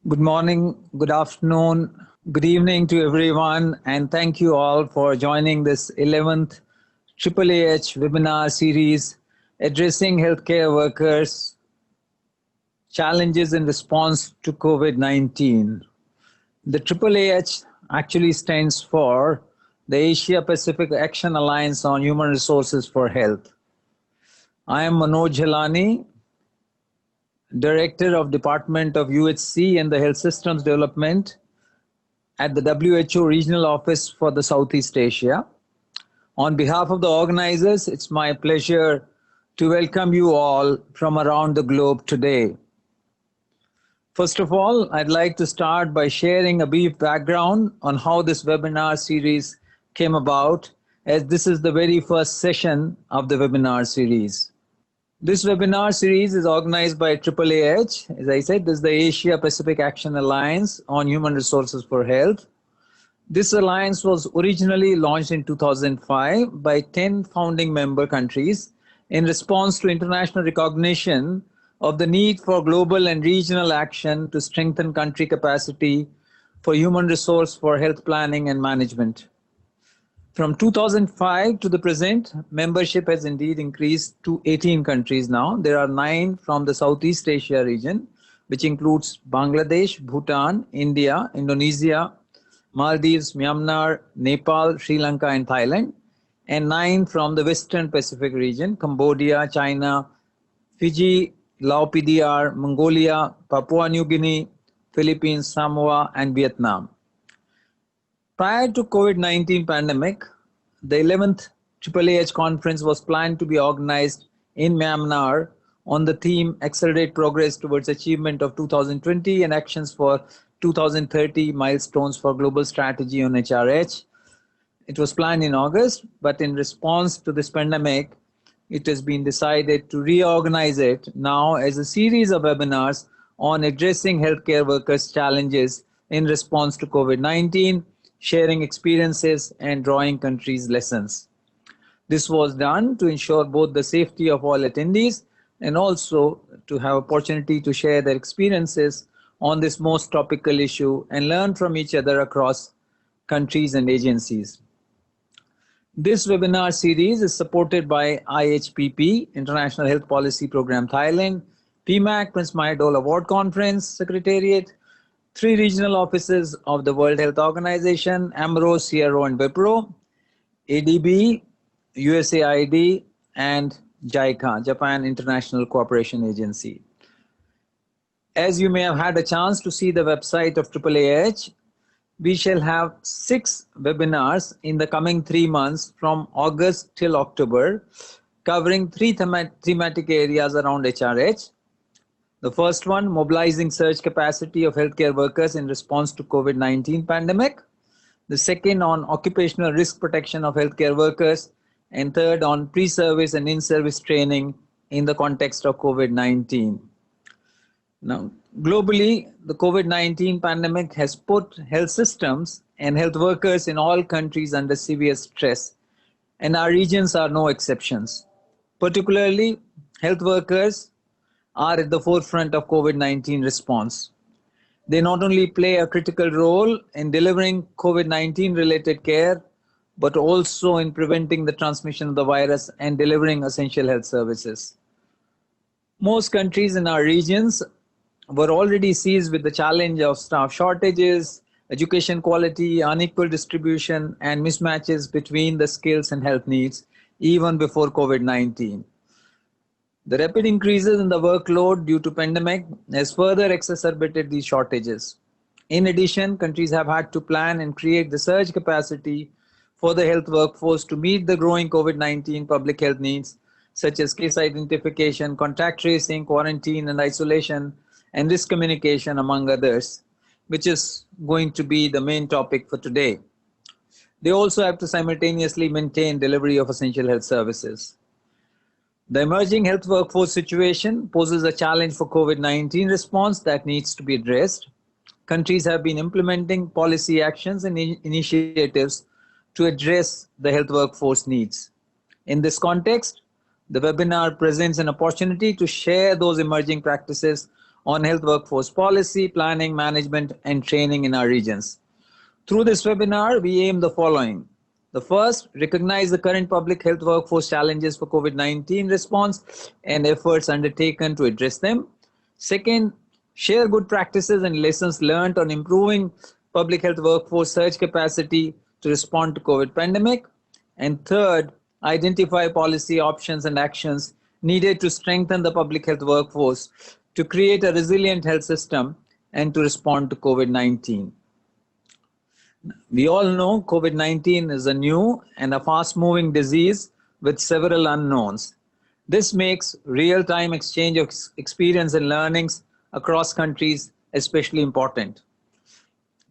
Good morning, good afternoon, good evening to everyone, and thank you all for joining this 11th AAAH Webinar Series addressing healthcare workers' challenges in response to COVID-19. The AAAH actually stands for the Asia Pacific Action Alliance on Human Resources for Health. I am Manoj Jhalani, Director of Department of UHC and the Health Systems Development at the WHO Regional Office for the Southeast Asia. On behalf of the organizers, it's my pleasure to welcome you all from around the globe today. First of all, I'd like to start by sharing a brief background on how this webinar series came about, as this is the very first session of the webinar series. This webinar series is organized by AAAH. As I said, this is the Asia Pacific Action Alliance on Human Resources for Health. This alliance was originally launched in 2005 by 10 founding member countries in response to international recognition of the need for global and regional action to strengthen country capacity for human resource for health planning and management. From 2005 to the present, membership has indeed increased to 18 countries now. There are 9 from the Southeast Asia region, which includes Bangladesh, Bhutan, India, Indonesia, Maldives, Myanmar, Nepal, Sri Lanka, and Thailand, and 9 from the Western Pacific region, Cambodia, China, Fiji, Lao PDR, Mongolia, Papua New Guinea, Philippines, Samoa, and Vietnam. Prior to COVID-19 pandemic, the 11th AAAH conference was planned to be organized in Myanmar on the theme Accelerate Progress Towards Achievement of 2020 and Actions for 2030 Milestones for Global Strategy on HRH. It was planned in August, but in response to this pandemic, it has been decided to reorganize it now as a series of webinars on addressing healthcare workers' challenges in response to COVID-19, sharing experiences and drawing countries' lessons. This was done to ensure both the safety of all attendees and also to have opportunity to share their experiences on this most topical issue and learn from each other across countries and agencies. This webinar series is supported by IHPP, International Health Policy Program Thailand, PMAC, Prince Mayadol Award Conference Secretariat, 3 regional offices of the World Health Organization, AMRO, CRO, and WIPRO, ADB, USAID, and JICA, Japan International Cooperation Agency. As you may have had a chance to see the website of AAAH, we shall have 6 webinars in the coming 3 months from August till October, covering 3 thematic areas around HRH. The first one, mobilizing surge capacity of healthcare workers in response to COVID-19 pandemic. The second on occupational risk protection of healthcare workers. And third on pre-service and in-service training in the context of COVID-19. Now, globally, the COVID-19 pandemic has put health systems and health workers in all countries under severe stress, and our regions are no exceptions. Particularly, health workers are at the forefront of COVID-19 response. They not only play a critical role in delivering COVID-19 related care, but also in preventing the transmission of the virus and delivering essential health services. Most countries in our regions were already seized with the challenge of staff shortages, education quality, unequal distribution, and mismatches between the skills and health needs, even before COVID-19. The rapid increases in the workload due to pandemic has further exacerbated these shortages. In addition, countries have had to plan and create the surge capacity for the health workforce to meet the growing COVID-19 public health needs, such as case identification, contact tracing, quarantine and isolation, and risk communication, among others, which is going to be the main topic for today. They also have to simultaneously maintain delivery of essential health services. The emerging health workforce situation poses a challenge for COVID-19 response that needs to be addressed. Countries have been implementing policy actions and initiatives to address the health workforce needs. In this context, the webinar presents an opportunity to share those emerging practices on health workforce policy, planning, management, and training in our regions. Through this webinar, we aim the following. The first, recognize the current public health workforce challenges for COVID-19 response and efforts undertaken to address them. Second, share good practices and lessons learned on improving public health workforce surge capacity to respond to COVID pandemic. And third, identify policy options and actions needed to strengthen the public health workforce to create a resilient health system and to respond to COVID-19. We all know COVID-19 is a new and a fast-moving disease with several unknowns. This makes real-time exchange of experience and learnings across countries especially important.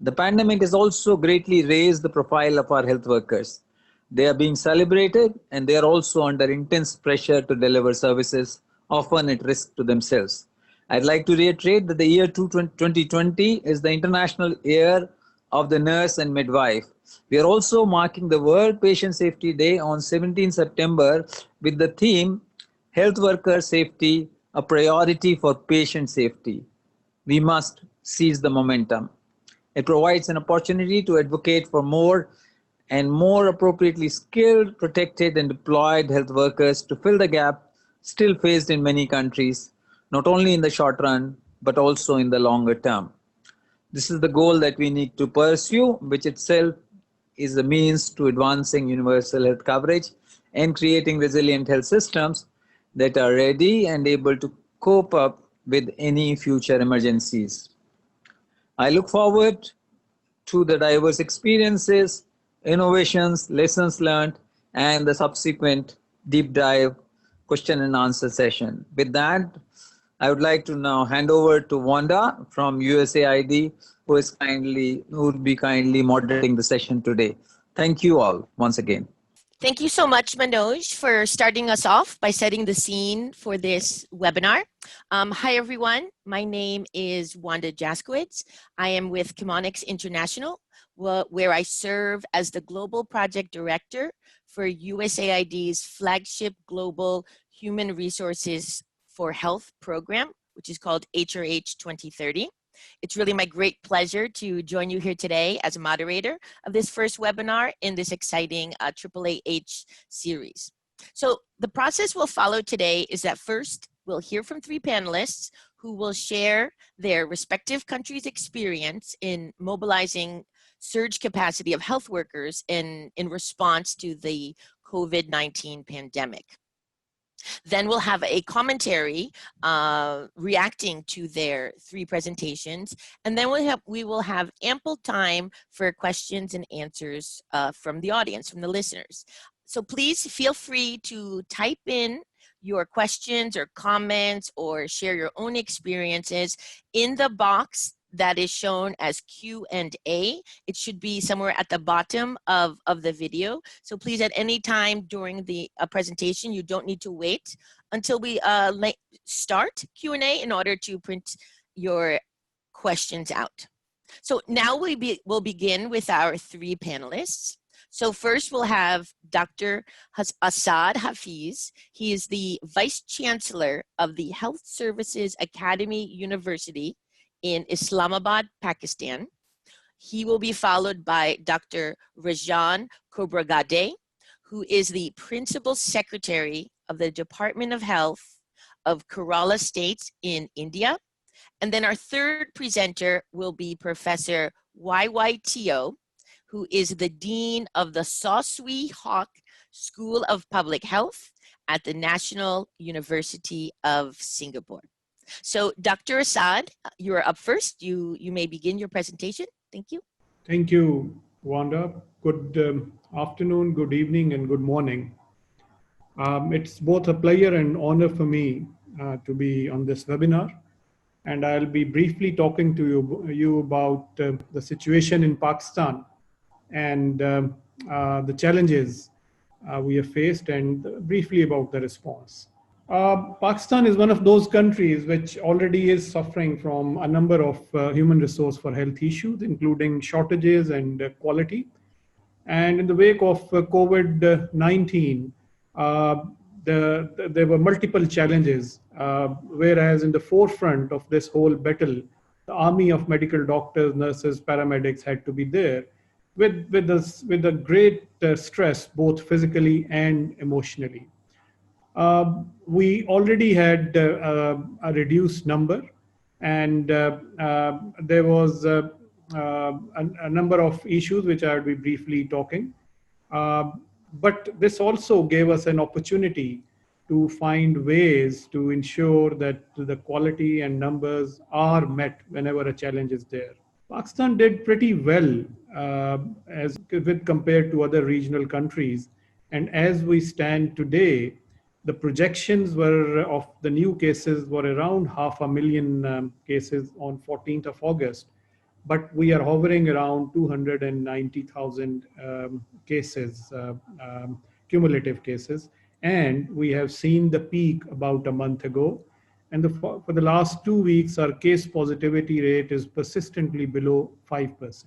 The pandemic has also greatly raised the profile of our health workers. They are being celebrated and they are also under intense pressure to deliver services, often at risk to themselves. I'd like to reiterate that the year 2020 is the International Year of the Nurse and Midwife. We are also marking the World Patient Safety Day on 17 September with the theme, Health Worker Safety, a Priority for Patient Safety. We must seize the momentum. It provides an opportunity to advocate for more and more appropriately skilled, protected, and deployed health workers to fill the gap still faced in many countries, not only in the short run, but also in the longer term. This is the goal that we need to pursue, which itself is a means to advancing universal health coverage and creating resilient health systems that are ready and able to cope up with any future emergencies. I look forward to the diverse experiences, innovations, lessons learned, and the subsequent deep dive question and answer session. With that, I would like to now hand over to Wanda from USAID, who will be kindly moderating the session today. Thank you all once again. Thank you so much, Manoj, for starting us off by setting the scene for this webinar. Hi, everyone. My name is Wanda Jaskowitz. I am with Chemonics International, where I serve as the Global Project Director for USAID's flagship Global Human Resources for Health program, which is called HRH 2030. It's really my great pleasure to join you here today as a moderator of this first webinar in this exciting AAAH series. So the process we'll follow today is that first, we'll hear from three panelists who will share their respective countries' experience in mobilizing surge capacity of health workers in response to the COVID-19 pandemic. Then we'll have a commentary reacting to their three presentations, and then we will have ample time for questions and answers from the audience, from the listeners. So please feel free to type in your questions or comments or share your own experiences in the box that is shown as Q&A. It should be somewhere at the bottom of the video. So please, at any time during the presentation, you don't need to wait until we start Q&A in order to print your questions out. So now we'll begin with our three panelists. So first we'll have Dr. Asad Hafiz. He is the Vice Chancellor of the Health Services Academy University in Islamabad, Pakistan. He will be followed by Dr. Rajan Khobragade, who is the Principal Secretary of the Department of Health of Kerala State in India. And then our third presenter will be Professor Y.Y. Teo, who is the Dean of the Soswi Hawk School of Public Health at the National University of Singapore. So Dr. Asad, you are up first. You may begin your presentation. Thank you. Thank you, Wanda. Good afternoon, good evening, and good morning. It's both a pleasure and honor for me to be on this webinar. And I'll be briefly talking to you about the situation in Pakistan and the challenges we have faced, and briefly about the response. Pakistan is one of those countries which already is suffering from a number of human resource for health issues, including shortages and quality. And in the wake of COVID-19, there were multiple challenges, whereas in the forefront of this whole battle, the army of medical doctors, nurses, paramedics had to be there with a great stress, both physically and emotionally. We already had a reduced number, and there was a number of issues which I will be briefly talking. But this also gave us an opportunity to find ways to ensure that the quality and numbers are met whenever a challenge is there. Pakistan did pretty well as with compared to other regional countries. And as we stand today, the projections were of the new cases were around 500,000 cases on 14th of August. But we are hovering around 290,000 cases, cumulative cases. And we have seen the peak about a month ago. And for the last 2 weeks, our case positivity rate is persistently below 5%.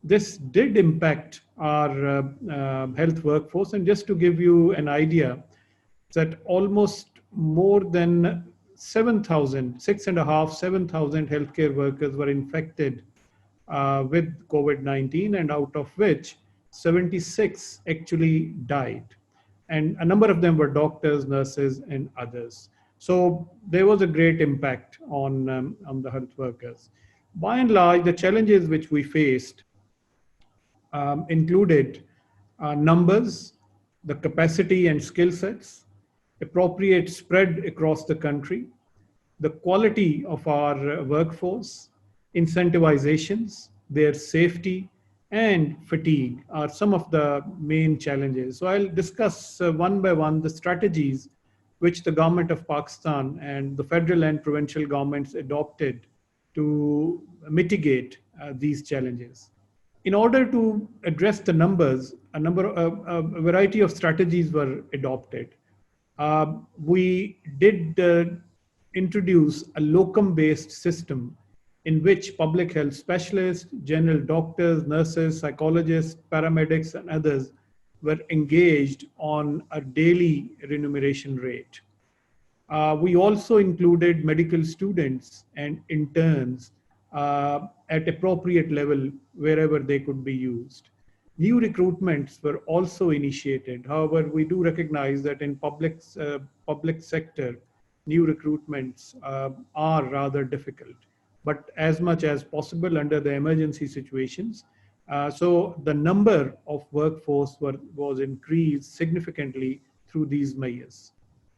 This did impact our health workforce. And just to give you an idea, that almost more than 7,000, 7,000 healthcare workers were infected with COVID-19, and out of which 76 actually died. And a number of them were doctors, nurses, and others. So there was a great impact on the health workers. By and large, the challenges which we faced included numbers, the capacity and skill sets, appropriate spread across the country, the quality of our workforce, incentivizations, their safety, and fatigue are some of the main challenges. So I'll discuss one by one the strategies which the government of Pakistan and the federal and provincial governments adopted to mitigate these challenges. In order to address the numbers, a variety of strategies were adopted. We did introduce a locum-based system in which public health specialists, general doctors, nurses, psychologists, paramedics, and others were engaged on a daily remuneration rate. We also included medical students and interns at appropriate level wherever they could be used. New recruitments were also initiated. However, we do recognize that in public sector, new recruitments are rather difficult, but as much as possible under the emergency situations. So the number of workforce was increased significantly through these measures.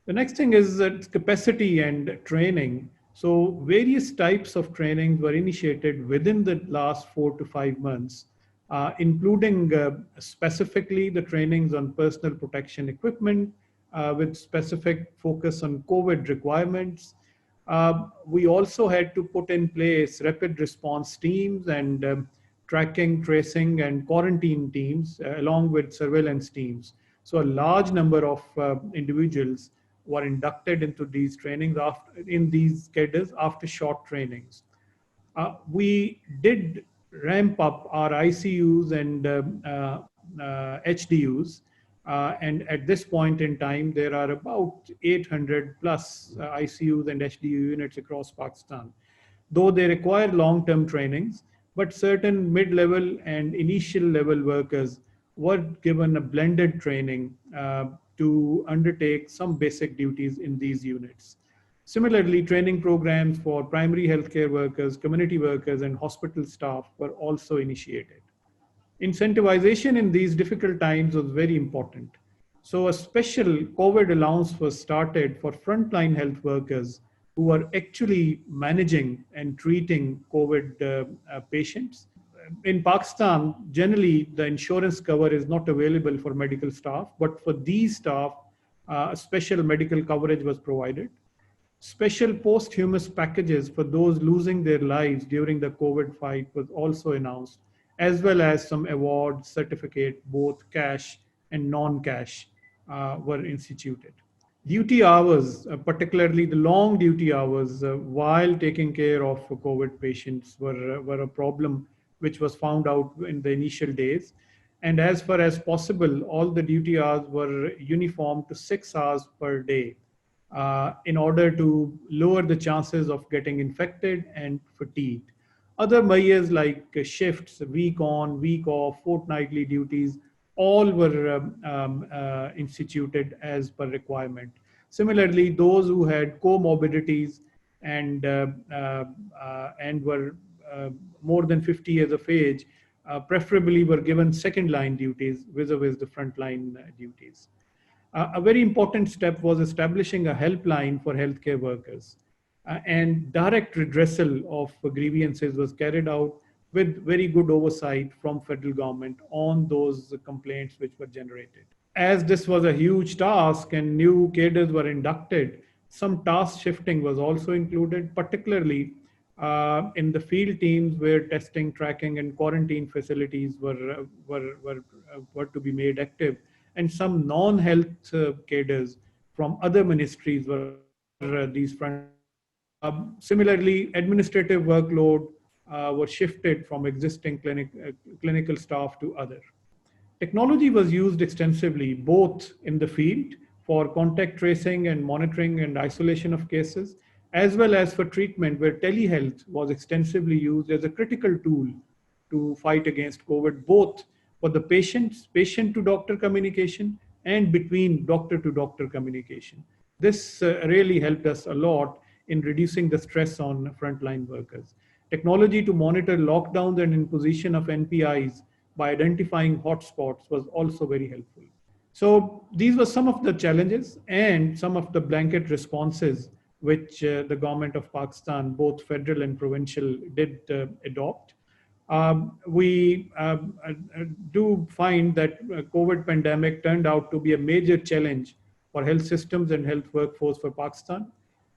The next thing is that capacity and training. So various types of trainings were initiated within the last 4 to 5 months, including specifically the trainings on personal protection equipment with specific focus on COVID requirements. We also had to put in place rapid response teams and tracking, tracing, and quarantine teams along with surveillance teams. So a large number of individuals were inducted into these trainings in these cadres after short trainings. We did ramp up our ICUs and HDUs. And at this point in time, there are about 800 plus ICUs and HDU units across Pakistan. Though they require long-term trainings, but certain mid-level and initial level workers were given a blended training to undertake some basic duties in these units. Similarly, training programs for primary healthcare workers, community workers, and hospital staff were also initiated. Incentivization in these difficult times was very important. So a special COVID allowance was started for frontline health workers who are actually managing and treating COVID patients. In Pakistan, generally the insurance cover is not available for medical staff, but for these staff, a special medical coverage was provided. Special posthumous packages for those losing their lives during the COVID fight was also announced, as well as some awards, certificate, both cash and non-cash were instituted. Duty hours, particularly the long duty hours while taking care of COVID patients were a problem which was found out in the initial days. And as far as possible, all the duty hours were uniform to 6 hours per day in order to lower the chances of getting infected and fatigued. Other measures like shifts, week on, week off, fortnightly duties, all were instituted as per requirement. Similarly, those who had comorbidities and were more than 50 years of age, preferably were given second line duties vis-a-vis the front line duties. A very important step was establishing a helpline for healthcare workers. And direct redressal of grievances was carried out with very good oversight from federal government on those complaints which were generated. As this was a huge task and new cadres were inducted, some task shifting was also included, particularly in the field teams where testing, tracking, and quarantine facilities were to be made active, and some non-health cadres from other ministries were under these frontline duties. Similarly, administrative workload was shifted from existing clinical staff to other. Technology was used extensively both in the field for contact tracing and monitoring and isolation of cases, as well as for treatment, where telehealth was extensively used as a critical tool to fight against COVID, both for the patient to doctor communication and between doctor to doctor communication. This really helped us a lot in reducing the stress on frontline workers. Technology to monitor lockdowns and imposition of NPIs by identifying hotspots was also very helpful. So these were some of the challenges and some of the blanket responses which the government of Pakistan, both federal and provincial, did adopt. We do find that COVID pandemic turned out to be a major challenge for health systems and health workforce for Pakistan.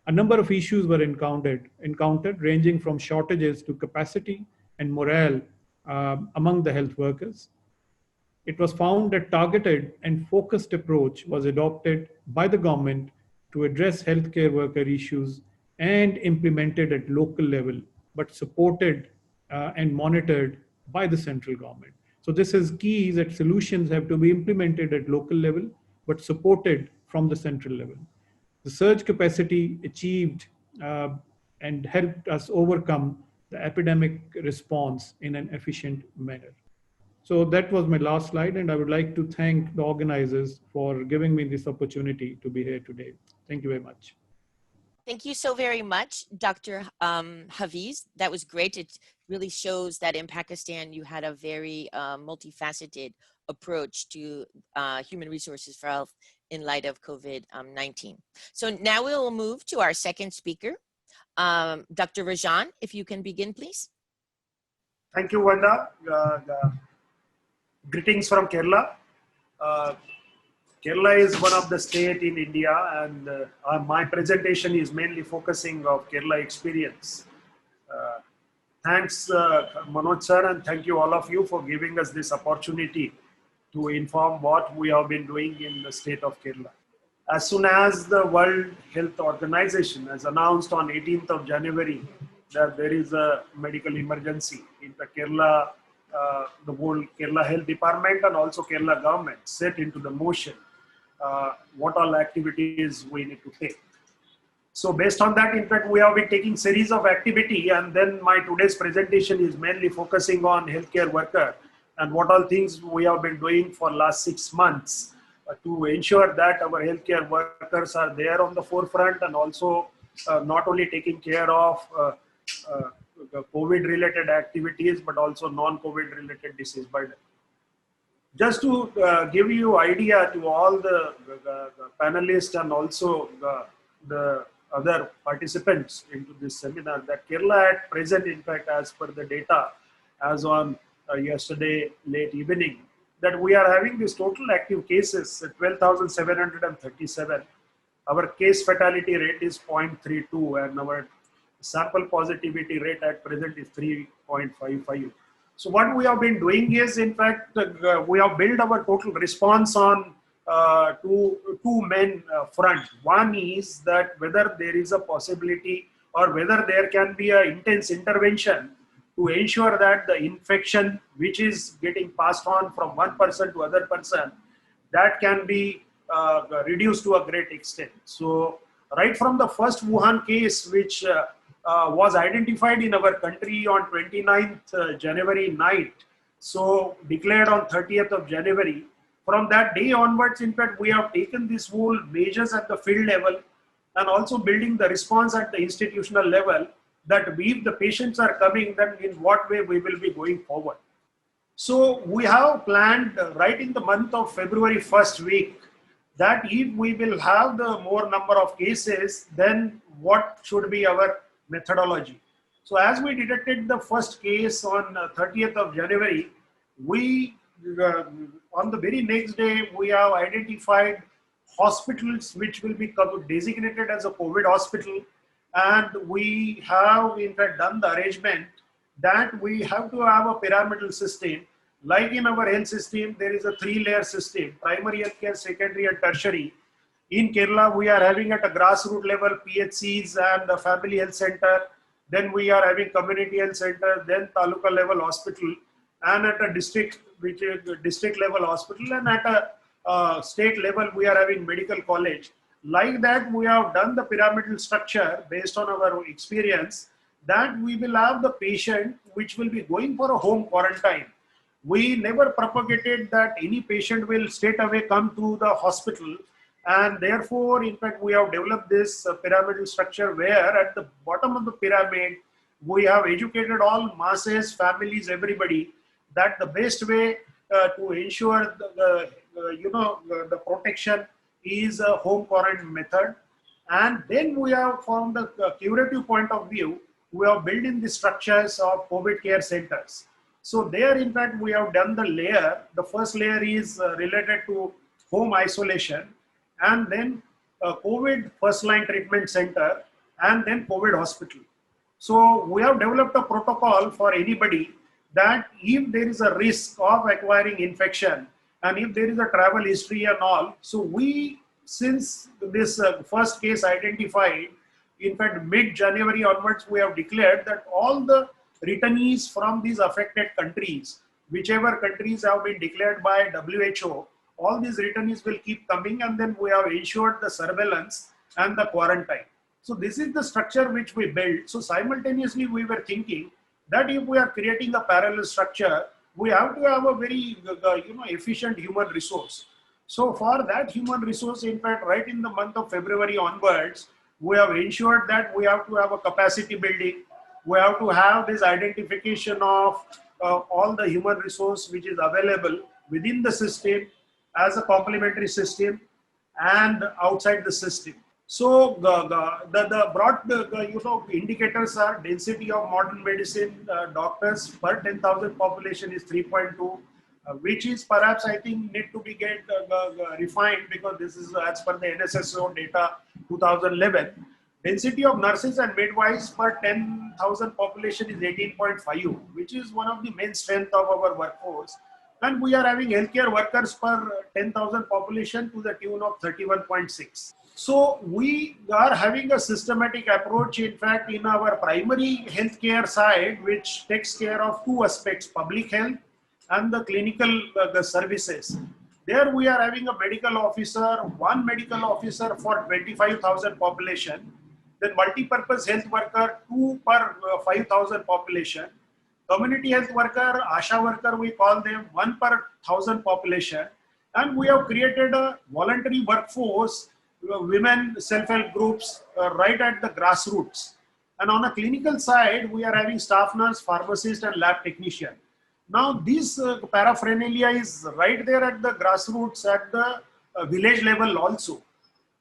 A number of issues were encountered ranging from shortages to capacity and morale among the health workers. It was found that targeted and focused approach was adopted by the government to address healthcare worker issues and implemented at local level, but supported and monitored by the central government. So this is key, that solutions have to be implemented at local level, but supported from the central level. The surge capacity achieved and helped us overcome the epidemic response in an efficient manner. So that was my last slide, and I would like to thank the organizers for giving me this opportunity to be here today. Thank you very much. Thank you so very much, Dr. Hafiz. That was great. It really shows that in Pakistan, you had a very multifaceted approach to human resources for health in light of COVID-19. So now we will move to our second speaker, Dr. Rajan, if you can begin, please. Thank you, Wanda. Greetings from Kerala. Kerala is one of the states in India, and my presentation is mainly focusing on Kerala experience. Thanks, Manoj sir, and thank you all of you for giving us this opportunity to inform what we have been doing in the state of Kerala. As soon as the World Health Organization has announced on 18th of January that there is a medical emergency in the Kerala, the whole Kerala Health Department and also Kerala government set into the motion what all activities we need to take. So based on that, in fact, we have been taking series of activity, and then my today's presentation is mainly focusing on healthcare worker and what all things we have been doing for last 6 months to ensure that our healthcare workers are there on the forefront, and also not only taking care of COVID related activities, but also non-COVID related disease burden. Just to give you idea to all the panelists and also the other participants into this seminar, that Kerala at present, in fact, as per the data as on yesterday late evening, that we are having this total active cases at 12,737. Our case fatality rate is 0.32, and our sample positivity rate at present is 3.55. So what we have been doing is, in fact, we have built our total response on two main front. One is that whether there is a possibility or whether there can be an intense intervention to ensure that the infection which is getting passed on from one person to other person, that can be reduced to a great extent. So right from the first Wuhan case, which was identified in our country on 29th January night, so declared on 30th of January, from that day onwards, in fact, we have taken these whole measures at the field level and also building the response at the institutional level, that if the patients are coming, then in what way we will be going forward. So we have planned right in the month of February first week that if we will have the more number of cases, then what should be our methodology. So as we detected the first case on 30th of January, we on the very next day, we have identified hospitals which will be designated as a COVID hospital, and we have in fact done the arrangement that we have to have a pyramidal system. Like in our health system, there is a 3-layer system: primary healthcare, secondary and tertiary. In Kerala, we are having at a grassroots level PHCs and the family health center. Then we are having community health center, then taluka level hospital, and at a district, which is district level hospital, and at a state level, we are having medical college. Like that, we have done the pyramidal structure based on our experience, that we will have the patient which will be going for a home quarantine. We never propagated that any patient will straight away come to the hospital, and therefore, in fact, we have developed this pyramidal structure where at the bottom of the pyramid, we have educated all masses, families, everybody, that the best way to ensure the protection is a home quarantine method. And then we have, from the curative point of view, we have built in the structures of COVID care centers. So there, in fact, we have done the layer. The first layer is related to home isolation, and then COVID first line treatment center, and then COVID hospital. So we have developed a protocol for anybody that if there is a risk of acquiring infection and if there is a travel history and all, so we, since this first case identified, in fact, mid-January onwards, we have declared that all the returnees from these affected countries, whichever countries have been declared by WHO, all these returnees will keep coming, and then we have ensured the surveillance and the quarantine. So this is the structure which we built. So simultaneously, we were thinking that if we are creating a parallel structure, we have to have a very efficient human resource. So for that human resource, in fact, right in the month of February onwards, we have ensured that we have to have a capacity building. We have to have this identification of all the human resource which is available within the system as a complementary system and outside the system. So the broad indicators are density of modern medicine doctors per 10,000 population is 3.2, which is perhaps, I think, need to be refined, because this is as per the NSSO data 2011. Density of nurses and midwives per 10,000 population is 18.5, which is one of the main strength of our workforce. And we are having healthcare workers per 10,000 population to the tune of 31.6. So we are having a systematic approach, in fact, in our primary healthcare side, which takes care of two aspects: public health and the clinical the services. There we are having a medical officer, one medical officer for 25,000 population, then multi-purpose health worker, 2 per 5,000 population, community health worker, ASHA worker, we call them, 1 per 1,000 population, and we have created a voluntary workforce, women self-help groups right at the grassroots. And on a clinical side, we are having staff nurse, pharmacist, and lab technician. Now, this paraphernalia is right there at the grassroots, at the village level also.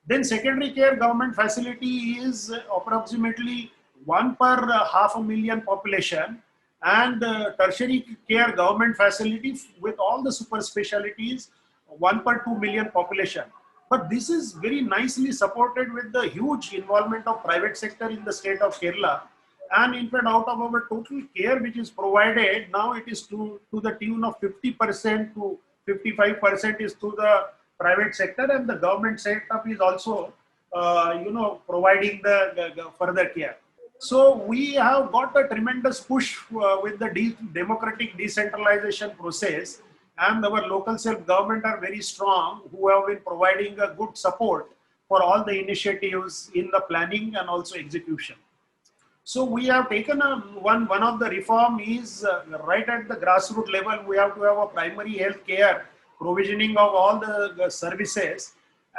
Then secondary care government facility is approximately 1 per 500,000 population, and tertiary care government facility with all the super specialties 1 per 2 million population. But this is very nicely supported with the huge involvement of private sector in the state of Kerala. And in fact, out of our total care which is provided, now it is to the tune of 50% to 55% is to the private sector, and the government setup is also, providing the further care. So we have got a tremendous push with the democratic decentralization process, and our local self-government are very strong, who have been providing a good support for all the initiatives in the planning and also execution. So we have taken one of the reform is right at the grassroots level. We have to have a primary health care provisioning of all the services,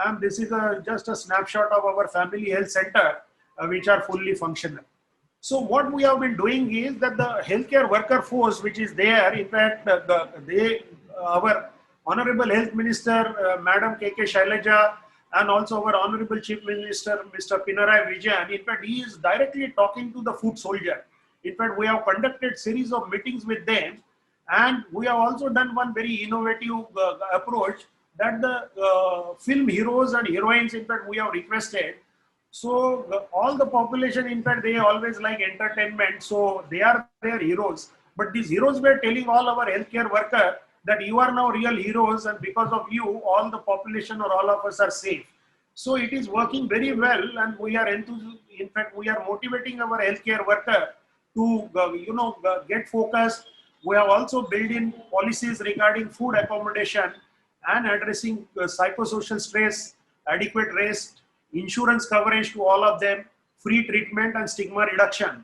and this is just a snapshot of our family health center, which are fully functional. So what we have been doing is that the healthcare worker force, which is there, in fact, our Honorable Health Minister, Madam K.K. Shailaja, and also our Honorable Chief Minister, Mr. Pinarayi Vijayan. In fact, he is directly talking to the foot soldier. In fact, we have conducted series of meetings with them, and we have also done one very innovative approach that the film heroes and heroines, in fact, we have requested. So all the population, in fact, they always like entertainment, so they are their heroes. But these heroes were telling all our healthcare workers that you are now real heroes, and because of you, all the population or all of us are safe. So it is working very well, and we are in fact, we are motivating our healthcare worker to get focused. We have also built in policies regarding food accommodation and addressing psychosocial stress, adequate rest, insurance coverage to all of them, free treatment and stigma reduction.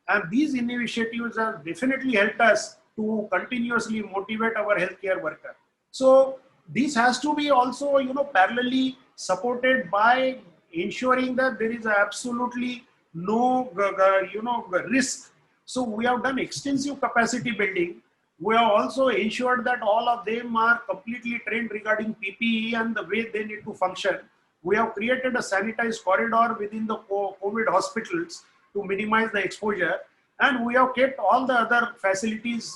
And these initiatives have definitely helped us to continuously motivate our healthcare worker. So this has to be also, parallelly supported by ensuring that there is absolutely no, risk. So we have done extensive capacity building. We have also ensured that all of them are completely trained regarding PPE and the way they need to function. We have created a sanitized corridor within the COVID hospitals to minimize the exposure, and we have kept all the other facilities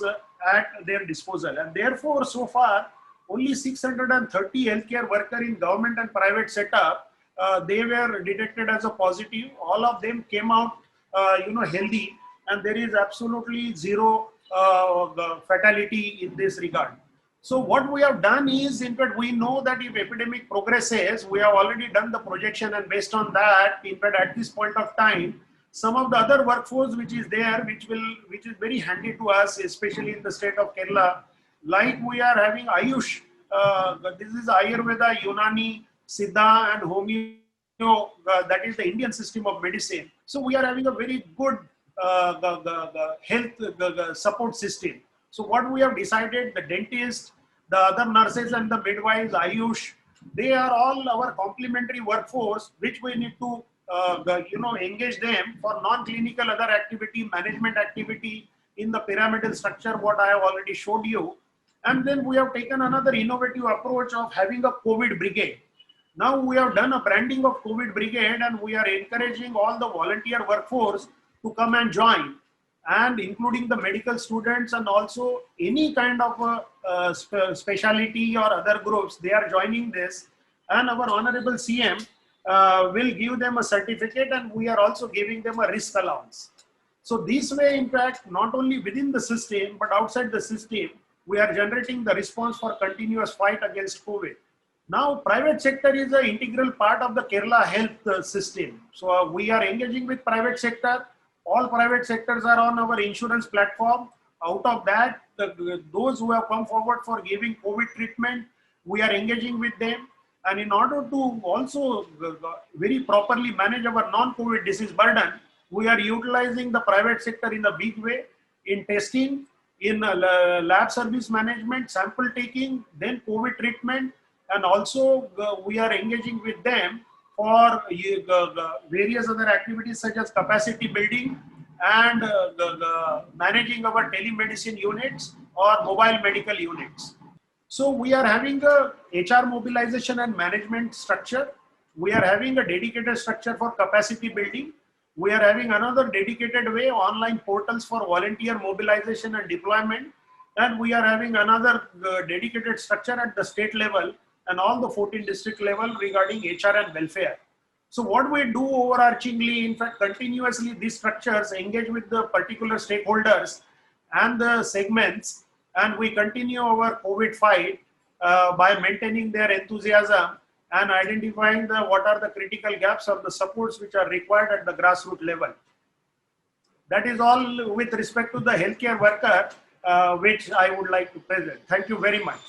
at their disposal. And therefore, so far, only 630 healthcare workers in government and private setup, they were detected as a positive. All of them came out, healthy, and there is absolutely zero fatality in this regard. So what we have done is, in fact, we know that if epidemic progresses, we have already done the projection, and based on that, in fact, at this point of time, some of the other workforce which is there, which is very handy to us, especially in the state of Kerala, like we are having Ayush, this is Ayurveda, Unani, Siddha, and Homeo, that is the Indian system of medicine. So we are having a very good the health support system. So what we have decided, the dentist, the other nurses and the midwives, Ayush, they are all our complementary workforce, which we need to engage them for non-clinical other activity, management activity in the pyramidal structure, what I have already showed you. And then we have taken another innovative approach of having a COVID brigade. Now we have done a branding of COVID brigade, and we are encouraging all the volunteer workforce to come and join, and including the medical students and also any kind of specialty or other groups, they are joining this. And our Honorable CM will give them a certificate, and we are also giving them a risk allowance. So this way, in fact, not only within the system, but outside the system, we are generating the response for continuous fight against COVID. Now, private sector is an integral part of the Kerala health system. So we are engaging with private sector. All private sectors are on our insurance platform. Out of that, those who have come forward for giving COVID treatment, we are engaging with them. And in order to also very properly manage our non-COVID disease burden, we are utilizing the private sector in a big way in testing, in lab service management, sample taking, then COVID treatment, and also we are engaging with them for various other activities such as capacity building and managing our telemedicine units or mobile medical units. So we are having a HR mobilization and management structure. We are having a dedicated structure for capacity building. We are having another dedicated way, online portals for volunteer mobilization and deployment. And we are having another dedicated structure at the state level and all the 14 district level regarding HR and welfare. So what we do overarchingly, in fact, continuously, these structures engage with the particular stakeholders and the segments, and we continue our COVID fight by maintaining their enthusiasm and identifying what are the critical gaps or the supports which are required at the grassroots level. That is all with respect to the healthcare worker, which I would like to present. Thank you very much.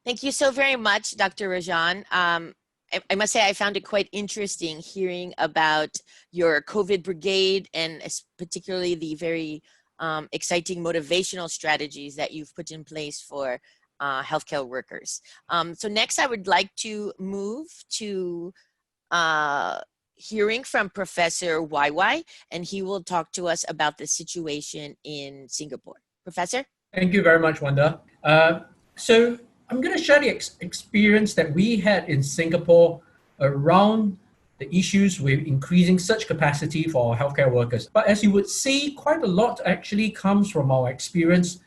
Thank you so very much, Dr. Rajan. I must say I found it quite interesting hearing about your COVID brigade and particularly the very exciting motivational strategies that you've put in place for healthcare workers. So next I would like to move to hearing from Professor YY, and he will talk to us about the situation in Singapore. Professor? Thank you very much, Wanda. So I'm going to share the experience that we had in Singapore around the issues with increasing surge capacity for our healthcare workers. But as you would see, quite a lot actually comes from our experience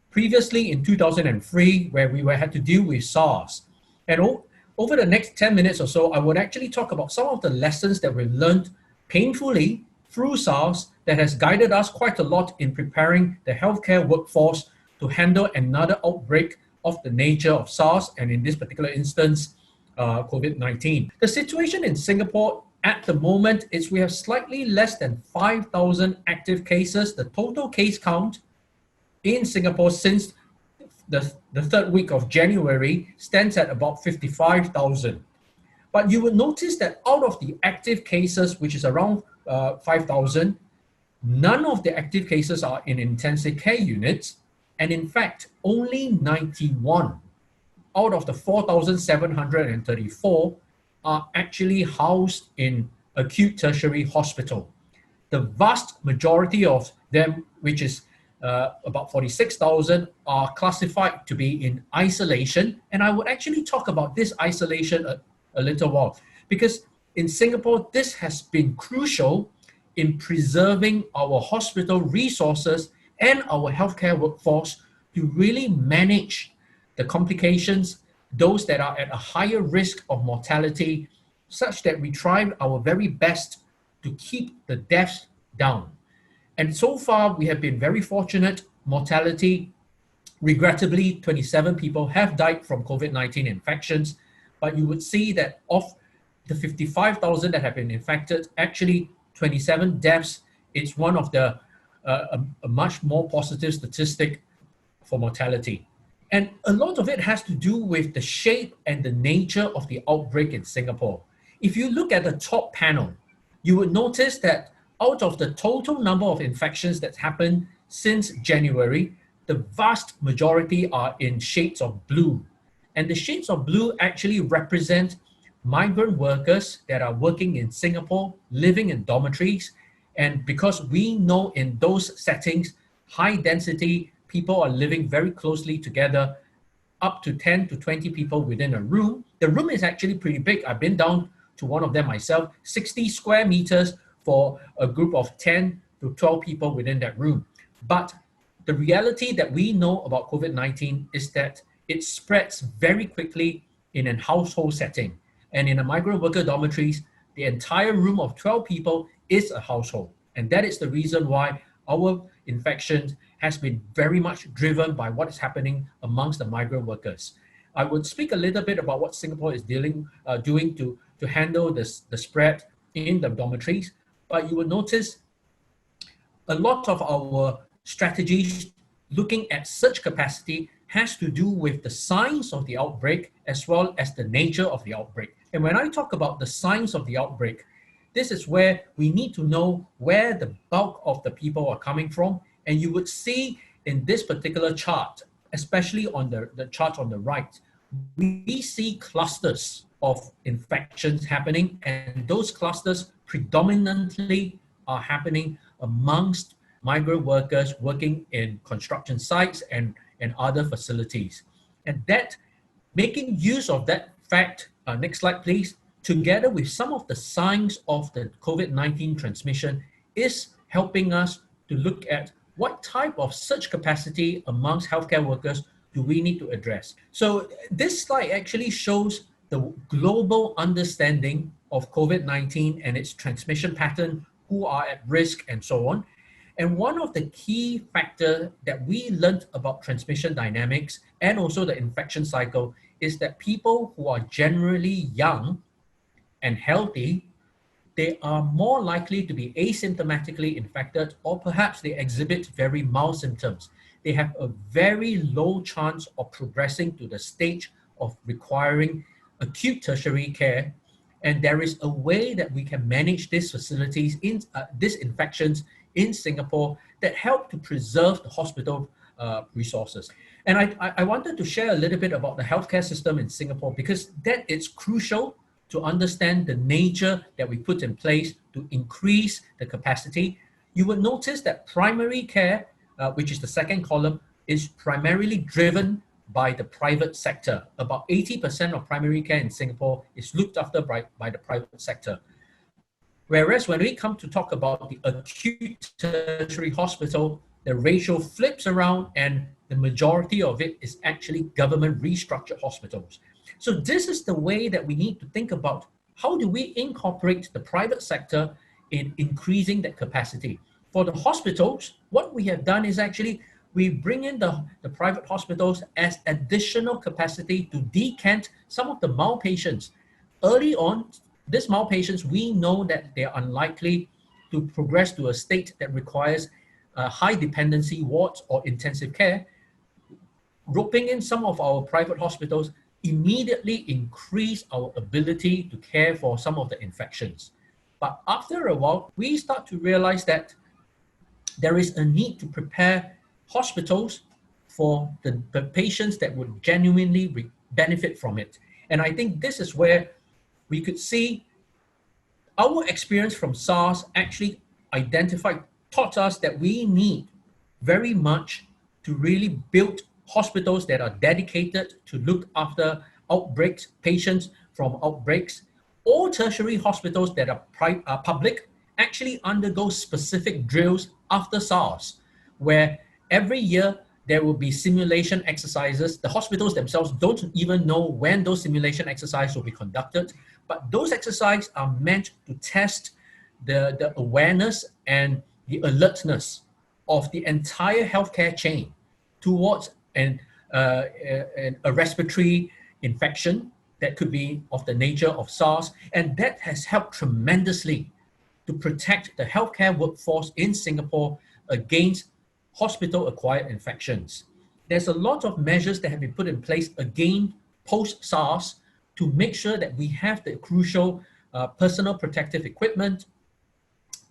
previously in 2003, where we had to deal with SARS. And over the next 10 minutes or so, I would actually talk about some of the lessons that we've learned painfully through SARS that has guided us quite a lot in preparing the healthcare workforce to handle another outbreak of the nature of SARS, and in this particular instance, COVID-19. The situation in Singapore at the moment is we have slightly less than 5,000 active cases. The total case count in Singapore since the third week of January stands at about 55,000. But you will notice that out of the active cases, which is around 5,000, none of the active cases are in intensive care units. And in fact, only 91 out of the 4,734 are actually housed in acute tertiary hospital. The vast majority of them, which is about 46,000, are classified to be in isolation. And I would actually talk about this isolation a little while, because in Singapore, this has been crucial in preserving our hospital resources and our healthcare workforce to really manage the complications, those that are at a higher risk of mortality, such that we try our very best to keep the deaths down. And so far, we have been very fortunate. Mortality, regrettably, 27 people have died from COVID-19 infections, but you would see that of the 55,000 that have been infected, actually 27 deaths. It's one of the a much more positive statistic for mortality. And a lot of it has to do with the shape and the nature of the outbreak in Singapore. If you look at the top panel, you would notice that out of the total number of infections that's happened since January, the vast majority are in shades of blue. And the shades of blue actually represent migrant workers that are working in Singapore, living in dormitories. And because we know in those settings, high density people are living very closely together, up to 10 to 20 people within a room. The room is actually pretty big. I've been down to one of them myself, 60 square meters for a group of 10 to 12 people within that room. But the reality that we know about COVID-19 is that it spreads very quickly in a household setting. And in a migrant worker dormitories, the entire room of 12 people is a household. And that is the reason why our infection has been very much driven by what is happening amongst the migrant workers. I would speak a little bit about what Singapore is doing to handle the spread in the dormitories, but you will notice a lot of our strategies looking at surge capacity has to do with the signs of the outbreak as well as the nature of the outbreak. And when I talk about the signs of the outbreak, this is where we need to know where the bulk of the people are coming from. And you would see in this particular chart, especially on the chart on the right, we see clusters of infections happening, and those clusters predominantly are happening amongst migrant workers working in construction sites and other facilities. And that, making use of that fact, next slide please, together with some of the signs of the COVID-19 transmission is helping us to look at what type of surge capacity amongst healthcare workers do we need to address. So this slide actually shows the global understanding of COVID-19 and its transmission pattern, who are at risk and so on. And one of the key factors that we learned about transmission dynamics and also the infection cycle is that people who are generally young and healthy they are more likely to be asymptomatically infected, or perhaps they exhibit very mild symptoms. They have a very low chance of progressing to the stage of requiring acute tertiary care. And there is a way that we can manage these facilities, these infections in Singapore, that help to preserve the hospital resources. And I wanted to share a little bit about the healthcare system in Singapore, because that is crucial to understand the nature that we put in place to increase the capacity. You will notice that primary care, which is the second column, is primarily driven by the private sector. About 80% of primary care in Singapore is looked after by the private sector. Whereas when we come to talk about the acute tertiary hospital, the ratio flips around and the majority of it is actually government restructured hospitals. So this is the way that we need to think about how do we incorporate the private sector in increasing that capacity. For the hospitals, what we have done is actually we bring in the private hospitals as additional capacity to decant some of the mild patients. Early on, these mild patients, we know that they are unlikely to progress to a state that requires high dependency wards or intensive care. Roping in some of our private hospitals immediately increase our ability to care for some of the infections. But after a while, we start to realize that there is a need to prepare hospitals for the patients that would genuinely benefit from it. And I think this is where we could see our experience from SARS actually taught us that we need very much to really build hospitals that are dedicated to look after outbreaks, patients from outbreaks. All tertiary hospitals that are public actually undergo specific drills after SARS, where every year there will be simulation exercises. The hospitals themselves don't even know when those simulation exercises will be conducted, but those exercises are meant to test the awareness and the alertness of the entire healthcare chain towards a respiratory infection that could be of the nature of SARS. And that has helped tremendously to protect the healthcare workforce in Singapore against hospital-acquired infections. There's a lot of measures that have been put in place again post-SARS to make sure that we have the crucial personal protective equipment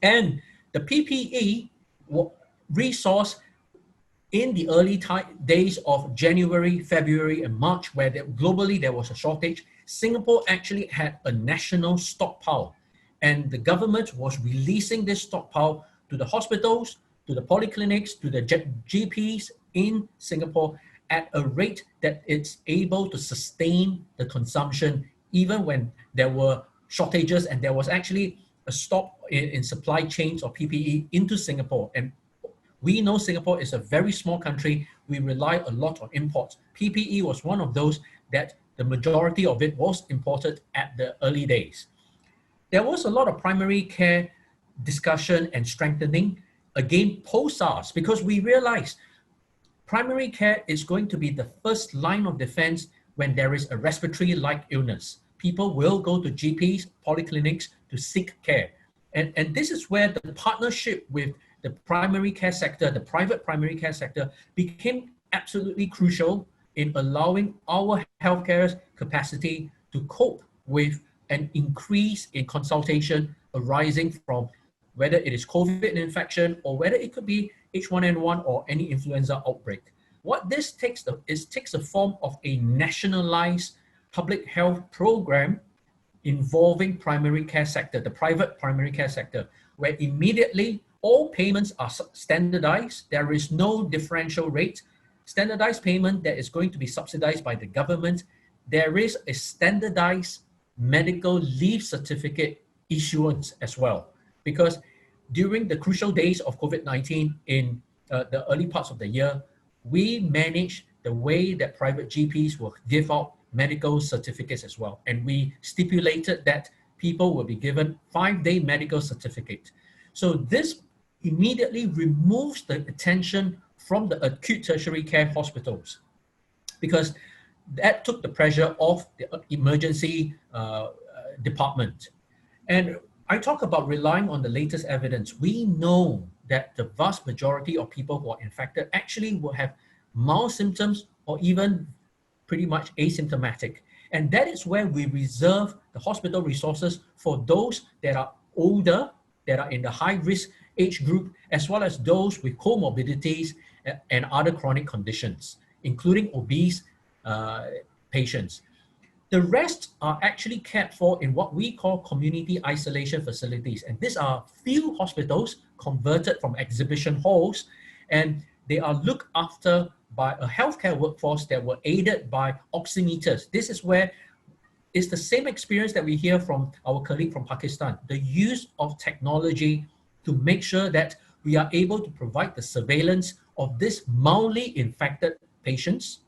and the PPE resource. In the early days of January, February, and March, where globally there was a shortage, Singapore actually had a national stockpile. And the government was releasing this stockpile to the hospitals, to the polyclinics, to the GPs in Singapore at a rate that it's able to sustain the consumption even when there were shortages and there was actually a stop in supply chains of PPE into Singapore. And we know Singapore is a very small country. We rely a lot on imports. PPE was one of those that the majority of it was imported at the early days. There was a lot of primary care discussion and strengthening, again, post-SARS, because we realized primary care is going to be the first line of defense when there is a respiratory-like illness. People will go to GPs, polyclinics to seek care. And this is where the partnership with the primary care sector, the private primary care sector, became absolutely crucial in allowing our healthcare capacity to cope with an increase in consultation arising from whether it is COVID infection or whether it could be H1N1 or any influenza outbreak. What this takes the form of a nationalized public health program involving primary care sector, the private primary care sector, where immediately all payments are standardized. There is no differential rate. Standardized payment that is going to be subsidized by the government. There is a standardized medical leave certificate issuance as well. Because during the crucial days of COVID-19 in the early parts of the year, we managed the way that private GPs will give out medical certificates as well. And we stipulated that people will be given 5-day medical certificate. So this immediately removes the attention from the acute tertiary care hospitals, because that took the pressure off the emergency department. And I talk about relying on the latest evidence. We know that the vast majority of people who are infected actually will have mild symptoms or even pretty much asymptomatic. And that is where we reserve the hospital resources for those that are older, that are in the high risk age group, as well as those with comorbidities and other chronic conditions, including obese patients. The rest are actually cared for in what we call community isolation facilities. And these are field hospitals converted from exhibition halls, and they are looked after by a healthcare workforce that were aided by oximeters. This is where it's the same experience that we hear from our colleague from Pakistan, the use of technology to make sure that we are able to provide the surveillance of these mildly infected patients,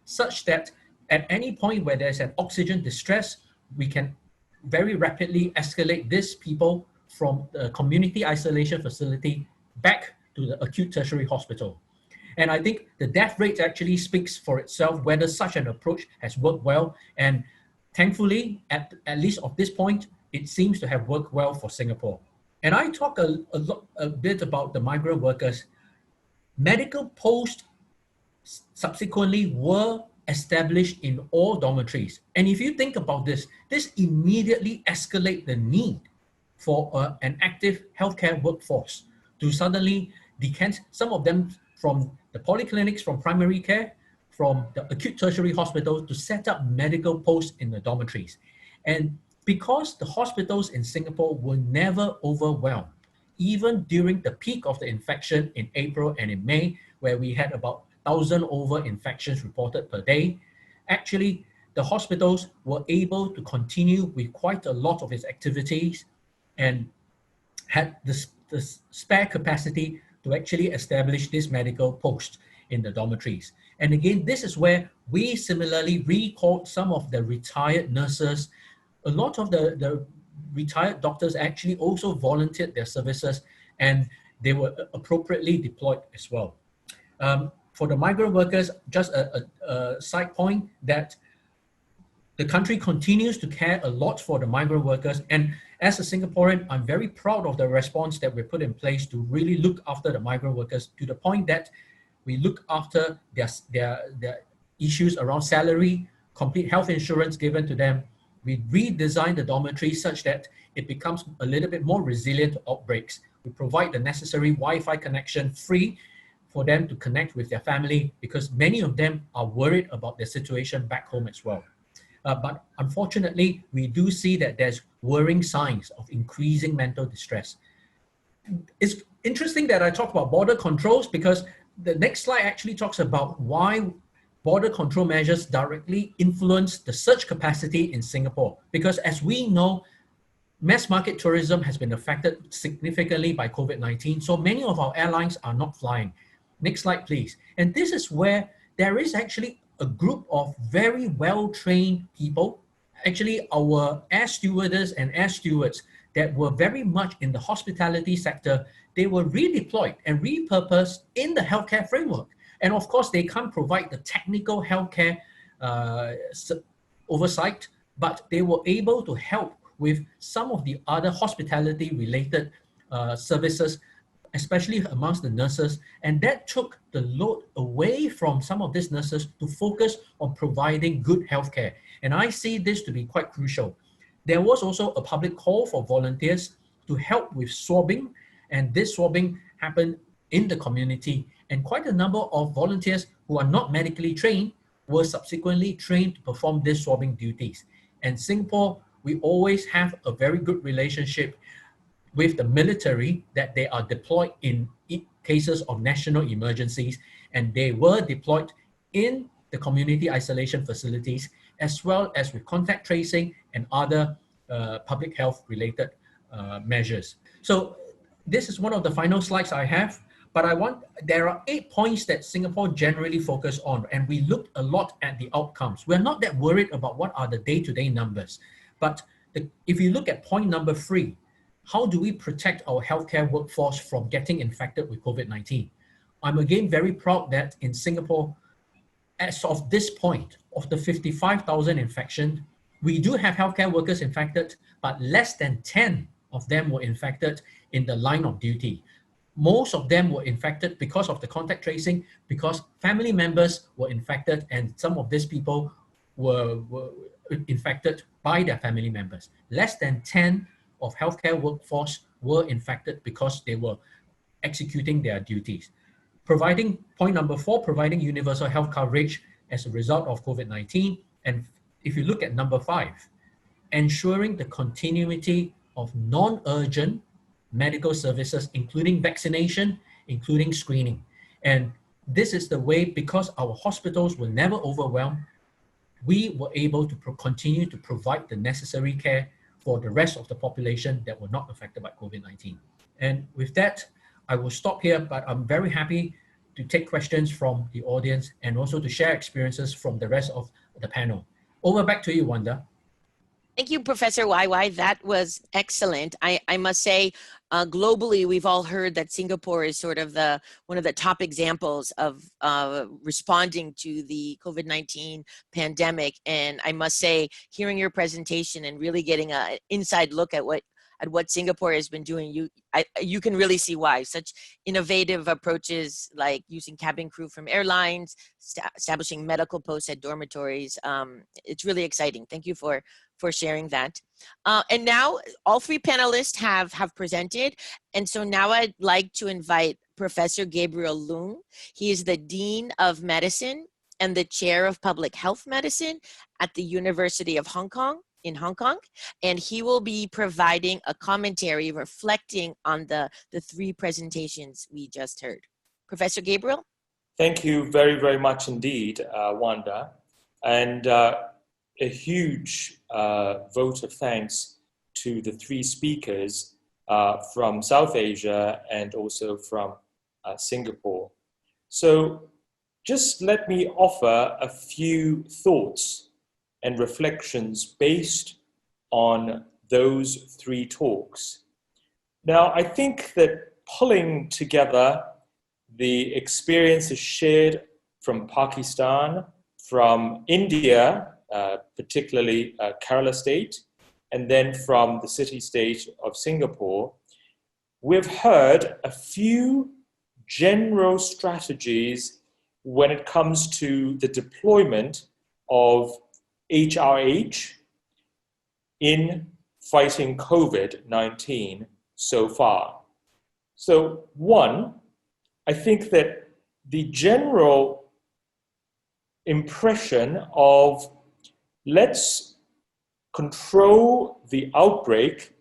such that at any point where there's an oxygen distress, we can very rapidly escalate these people from the community isolation facility back to the acute tertiary hospital. And I think the death rate actually speaks for itself, whether such an approach has worked well. And thankfully, at least at this point, it seems to have worked well for Singapore. And I talk a bit about the migrant workers. Medical posts subsequently were established in all dormitories. And if you think about this, this immediately escalates the need for an active healthcare workforce to suddenly decant some of them from the polyclinics, from primary care, from the acute tertiary hospitals to set up medical posts in the dormitories. And because the hospitals in Singapore were never overwhelmed, even during the peak of the infection in April and in May, where we had about 1,000 over infections reported per day, actually the hospitals were able to continue with quite a lot of its activities and had the spare capacity to actually establish this medical post in the dormitories. And again, this is where we similarly recalled some of the retired nurses. A lot of the retired doctors actually also volunteered their services, and they were appropriately deployed as well. For the migrant workers, just a side point that the country continues to care a lot for the migrant workers. And as a Singaporean, I'm very proud of the response that we put in place to really look after the migrant workers, to the point that we look after their issues around salary, complete health insurance given to them. We redesign the dormitory such that it becomes a little bit more resilient to outbreaks. We provide the necessary Wi-Fi connection free for them to connect with their family, because many of them are worried about their situation back home as well. But unfortunately, we do see that there's worrying signs of increasing mental distress. It's interesting that I talk about border controls, because the next slide actually talks about why border control measures directly influence the surge capacity in Singapore. Because as we know, mass market tourism has been affected significantly by COVID-19. So many of our airlines are not flying. Next slide, please. And this is where there is actually a group of very well-trained people, actually our air stewardess and air stewards that were very much in the hospitality sector. They were redeployed and repurposed in the healthcare framework. And of course, they can't provide the technical healthcare oversight, but they were able to help with some of the other hospitality-related services, especially amongst the nurses. And that took the load away from some of these nurses to focus on providing good healthcare. And I see this to be quite crucial. There was also a public call for volunteers to help with swabbing, and this swabbing happened in the community. And quite a number of volunteers who are not medically trained were subsequently trained to perform these swabbing duties. And Singapore, we always have a very good relationship with the military, that they are deployed in cases of national emergencies, and they were deployed in the community isolation facilities, as well as with contact tracing and other public health related measures. So this is one of the final slides I have, but there are 8 points that Singapore generally focus on, and we looked a lot at the outcomes. We're not that worried about what are the day-to-day numbers, but if you look at point number 3, how do we protect our healthcare workforce from getting infected with COVID-19? I'm again very proud that in Singapore, as of this point, of the 55,000 infections, we do have healthcare workers infected, but less than 10 of them were infected in the line of duty. Most of them were infected because of the contact tracing, because family members were infected, and some of these people were infected by their family members. Less than 10 of healthcare workforce were infected because they were executing their duties. Point number 4, providing universal health coverage as a result of COVID-19. And if you look at number 5, ensuring the continuity of non-urgent medical services, including vaccination, including screening. And this is the way, because our hospitals were never overwhelmed, we were able to continue to provide the necessary care for the rest of the population that were not affected by COVID-19. And with that, I will stop here, but I'm very happy to take questions from the audience and also to share experiences from the rest of the panel. Over back to you, Wanda. Thank you, Professor YY. That was excellent. I must say, globally, we've all heard that Singapore is sort of one of the top examples of responding to the COVID-19 pandemic. And I must say, hearing your presentation and really getting an inside look at what Singapore has been doing, you can really see why. Such innovative approaches like using cabin crew from airlines, establishing medical posts at dormitories. It's really exciting. Thank you for sharing that. And now all 3 panelists have presented. And so now I'd like to invite Professor Gabriel Leung. He is the Dean of Medicine and the Chair of Public Health Medicine at the University of Hong Kong in Hong Kong. And he will be providing a commentary reflecting on the 3 presentations we just heard. Professor Gabriel? Thank you very, very much indeed, Wanda. And a huge vote of thanks to the 3 speakers from South Asia and also from Singapore. So just let me offer a few thoughts and reflections based on those 3 talks. Now, I think that pulling together the experiences shared from Pakistan, from India, particularly Kerala state, and then from the city-state of Singapore, we've heard a few general strategies when it comes to the deployment of HRH in fighting COVID-19 so far. So 1, I think that the general impression of let's control the outbreak,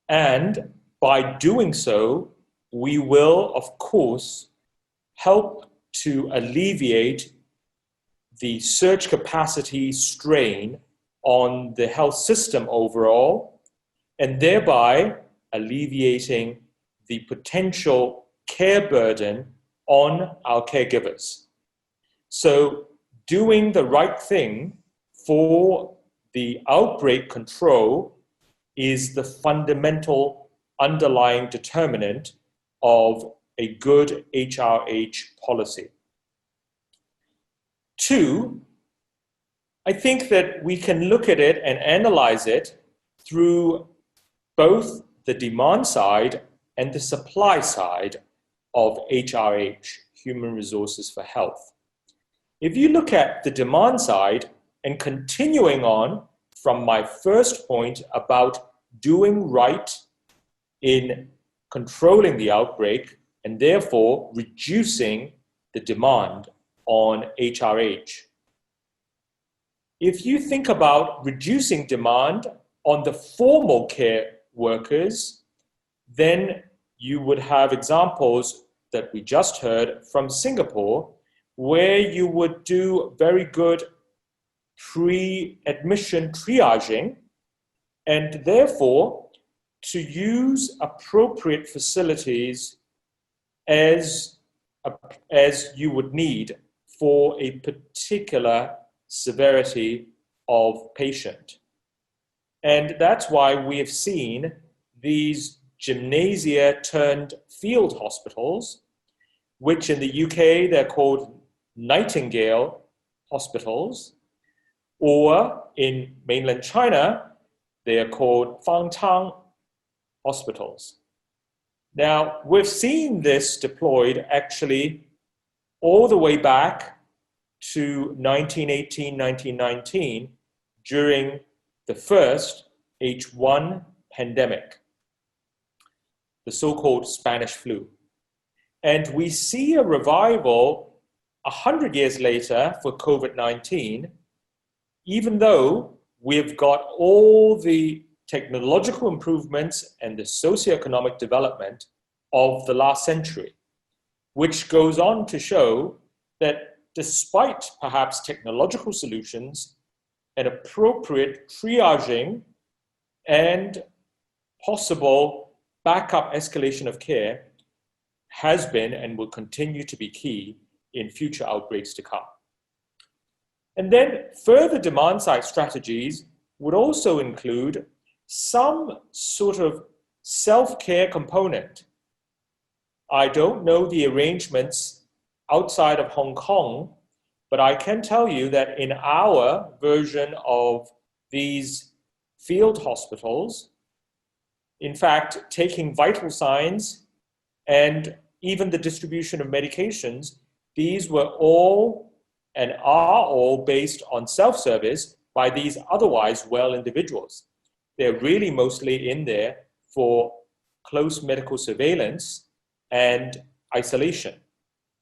and by doing so, we will, of course, help to alleviate the surge capacity strain on the health system overall, and thereby alleviating the potential care burden on our caregivers. So doing the right thing for the outbreak control is the fundamental underlying determinant of a good HRH policy. 2, I think that we can look at it and analyze it through both the demand side and the supply side of HRH, Human Resources for Health. If you look at the demand side, and continuing on from my first point about doing right in controlling the outbreak and therefore reducing the demand on HRH. If you think about reducing demand on the formal care workers, then you would have examples that we just heard from Singapore, where you would do very good pre-admission triaging, and therefore to use appropriate facilities as you would need for a particular severity of patient. And that's why we have seen these gymnasia turned field hospitals, which in the UK they're called Nightingale hospitals, or in mainland China, they are called Fangchang hospitals. Now, we've seen this deployed actually all the way back to 1918, 1919 during the first H1 pandemic, the so-called Spanish flu. And we see a revival 100 years later for COVID-19, even though we've got all the technological improvements and the socioeconomic development of the last century, which goes on to show that despite perhaps technological solutions and appropriate triaging and possible backup escalation of care has been and will continue to be key in future outbreaks to come. And then further demand side strategies would also include some sort of self-care component. I don't know the arrangements outside of Hong Kong, but I can tell you that in our version of these field hospitals, in fact, taking vital signs and even the distribution of medications, these were all and are all based on self-service by these otherwise well individuals. They're really mostly in there for close medical surveillance and isolation.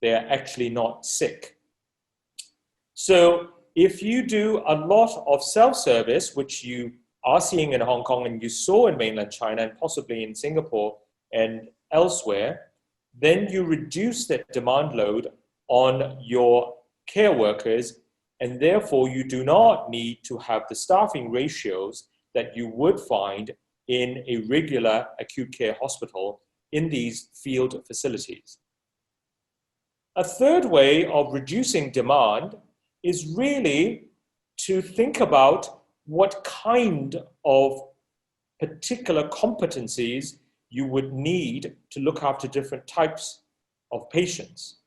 They're actually not sick. So if you do a lot of self-service, which you are seeing in Hong Kong and you saw in mainland China and possibly in Singapore and elsewhere, then you reduce that demand load on your care workers, and therefore you do not need to have the staffing ratios that you would find in a regular acute care hospital in these field facilities. A third way of reducing demand is really to think about what kind of particular competencies you would need to look after different types of patients.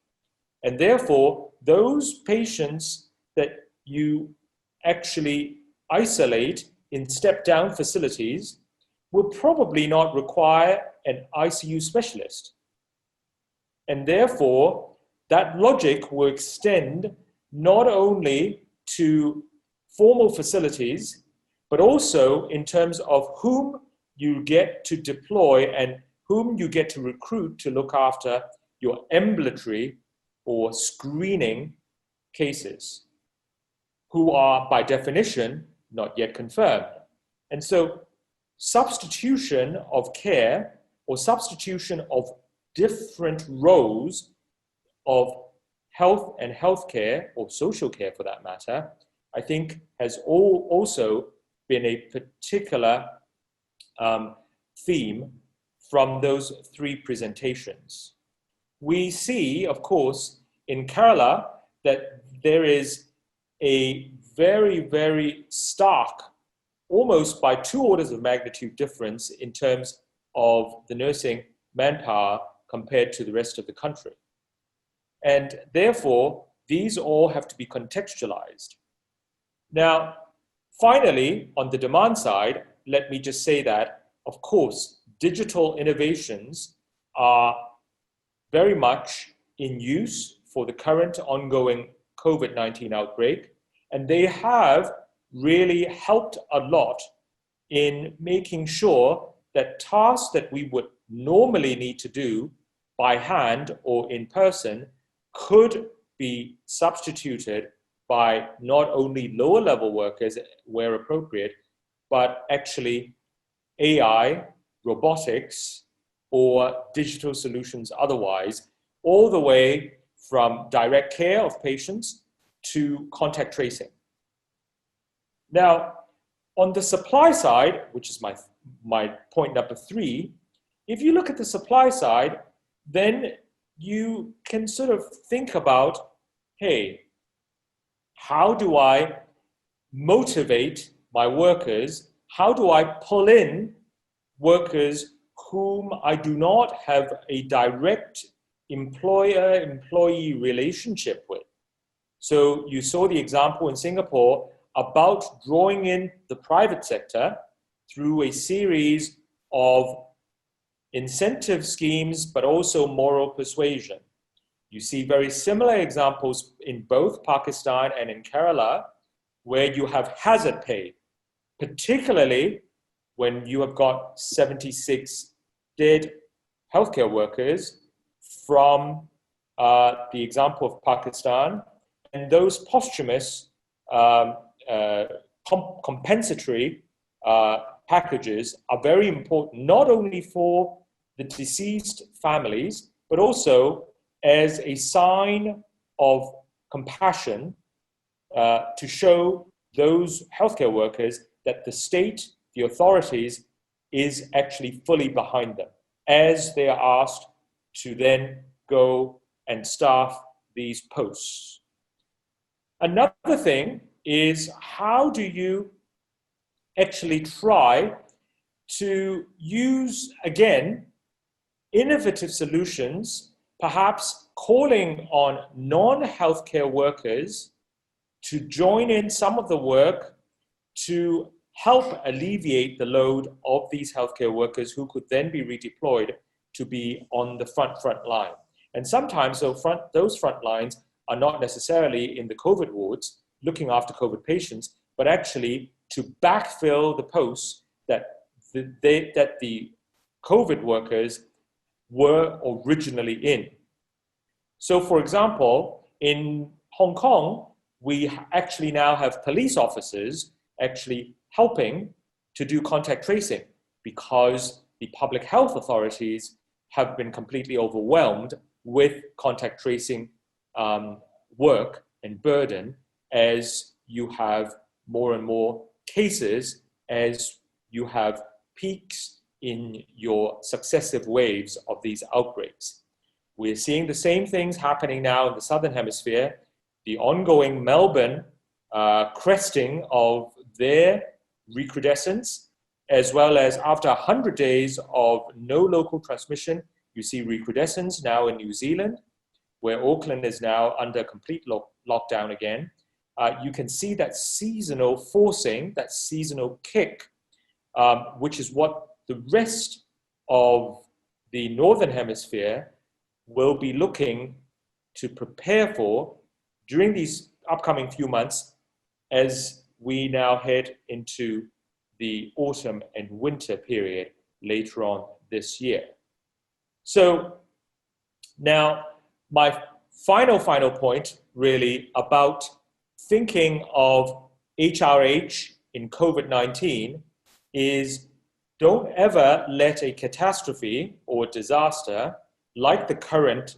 And therefore, those patients that you actually isolate in step-down facilities will probably not require an ICU specialist. And therefore, that logic will extend not only to formal facilities, but also in terms of whom you get to deploy and whom you get to recruit to look after your ambulatory or screening cases, who are by definition not yet confirmed. And so substitution of care or substitution of different roles of health and healthcare, or social care for that matter, I think has also been a particular theme from those three presentations. We see, of course, in Kerala that there is a very, very stark, almost by 2 orders of magnitude difference in terms of the nursing manpower compared to the rest of the country. And therefore, these all have to be contextualized. Now, finally, on the demand side, let me just say that, of course, digital innovations are very much in use for the current ongoing COVID-19 outbreak, and they have really helped a lot in making sure that tasks that we would normally need to do by hand or in person could be substituted by not only lower level workers where appropriate, but actually AI, robotics, or digital solutions otherwise, all the way from direct care of patients to contact tracing. Now, on the supply side, which is my point number 3, if you look at the supply side, then you can sort of think about, hey, how do I motivate my workers? How do I pull in workers whom I do not have a direct employer-employee relationship with? So you saw the example in Singapore about drawing in the private sector through a series of incentive schemes, but also moral persuasion. You see very similar examples in both Pakistan and in Kerala, where you have hazard pay, particularly when you have got 76 dead healthcare workers from the example of Pakistan, and those posthumous compensatory packages are very important, not only for the deceased families, but also as a sign of compassion to show those healthcare workers that the state, the authorities, is actually fully behind them as they are asked to then go and staff these posts. Another thing is, how do you actually try to use, again, innovative solutions, perhaps calling on non-healthcare workers to join in some of the work to help alleviate the load of these healthcare workers who could then be redeployed to be on the front line. And sometimes those front lines are not necessarily in the COVID wards looking after COVID patients, but actually to backfill the posts that the COVID workers were originally in. So for example, in Hong Kong, we actually now have police officers actually helping to do contact tracing because the public health authorities have been completely overwhelmed with contact tracing work and burden as you have more and more cases, as you have peaks in your successive waves of these outbreaks. We're seeing the same things happening now in the Southern Hemisphere, the ongoing Melbourne cresting of their recrudescence, as well as after 100 days of no local transmission, you see recrudescence now in New Zealand, where Auckland is now under complete lockdown again. You can see that seasonal forcing, that seasonal kick, which is what the rest of the Northern Hemisphere will be looking to prepare for during these upcoming few months as we now head into the autumn and winter period later on this year. So now my final point really about thinking of HRH in COVID-19 is, don't ever let a catastrophe or disaster like the current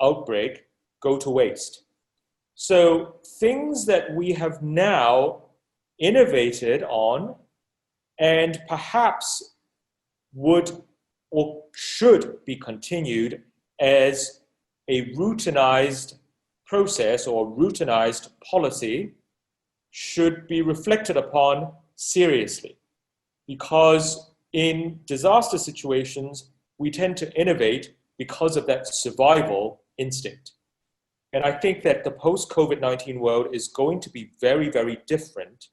outbreak go to waste. So things that we have now innovated on and perhaps would or should be continued as a routinized process or routinized policy should be reflected upon seriously. Because in disaster situations, we tend to innovate because of that survival instinct. And I think that the post-COVID-19 world is going to be very, very different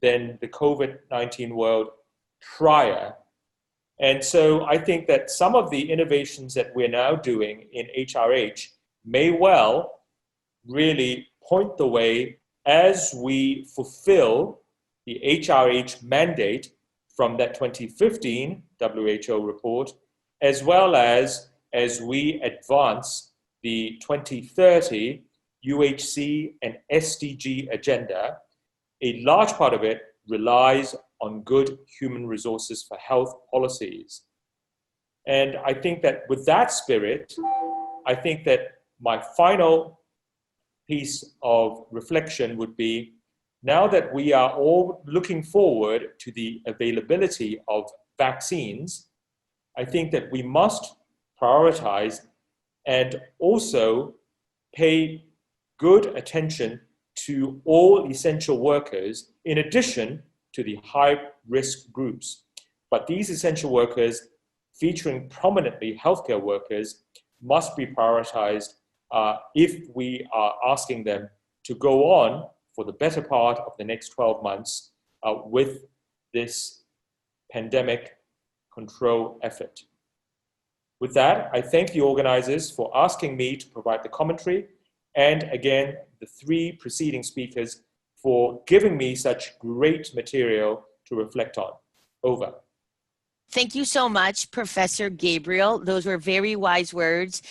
than the COVID-19 world prior. And so I think that some of the innovations that we're now doing in HRH may well really point the way as we fulfill the HRH mandate from that 2015 WHO report, as well as we advance the 2030 UHC and SDG agenda. A large part of it relies on good human resources for health policies. And I think that with that spirit, I think that my final piece of reflection would be, now that we are all looking forward to the availability of vaccines, I think that we must prioritize and also pay good attention to all essential workers in addition to the high-risk groups. But these essential workers, featuring prominently healthcare workers, must be prioritized if we are asking them to go on for the better part of the next 12 months with this pandemic control effort. With that, I thank the organizers for asking me to provide the commentary, and again, the three preceding speakers for giving me such great material to reflect on. Over. Thank you so much, Professor Gabriel. Those were very wise words.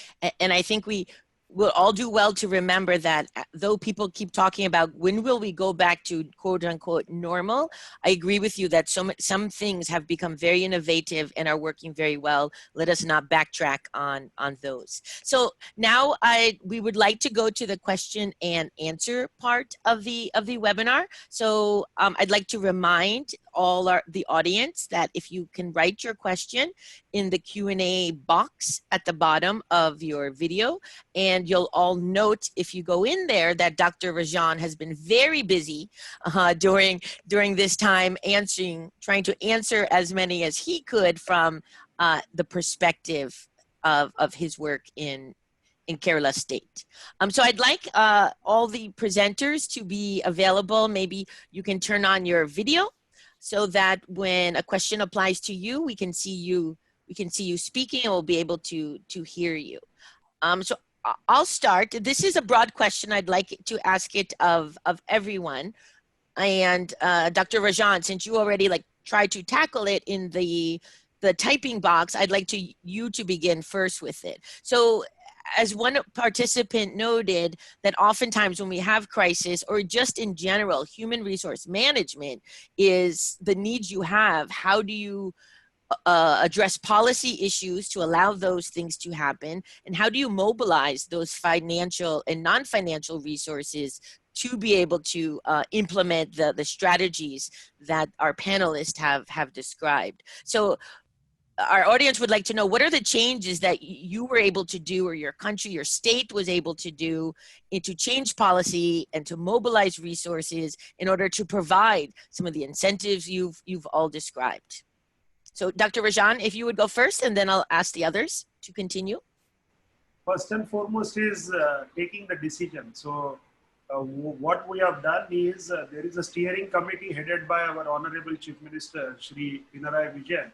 And I think we will all do well to remember that though people keep talking about when will we go back to quote unquote normal, I agree with you that some things have become very innovative and are working very well. Let us not backtrack on those. So now we would like to go to the question and answer part of the webinar. So I'd like to remind all the audience that if you can write your question in the Q&A box at the bottom of your video, and you'll all note if you go in there that Dr. Rajan has been very busy during this time trying to answer as many as he could from the perspective of his work in Kerala State. So I'd like all the presenters to be available. Maybe you can turn on your video so that when a question applies to you, we can see you speaking and we'll be able to hear you. So I'll start. This is a broad question. I'd like to ask it of everyone. And Dr. Rajan, since you already tried to tackle it in the typing box, I'd like you to begin first with it. So as one participant noted, that oftentimes when we have crisis or just in general, human resource management is the needs you have. How do you address policy issues to allow those things to happen? And how do you mobilize those financial and non-financial resources to be able to implement the strategies that our panelists have described? So our audience would like to know, what are the changes that you were able to do, or your country, your state was able to do to change policy and to mobilize resources in order to provide some of the incentives you've all described? So Dr. Rajan, if you would go first, and then I'll ask the others to continue. First and foremost is taking the decision. So what we have done is there is a steering committee headed by our Honorable Chief Minister, Shri Pinarayi Vijayan,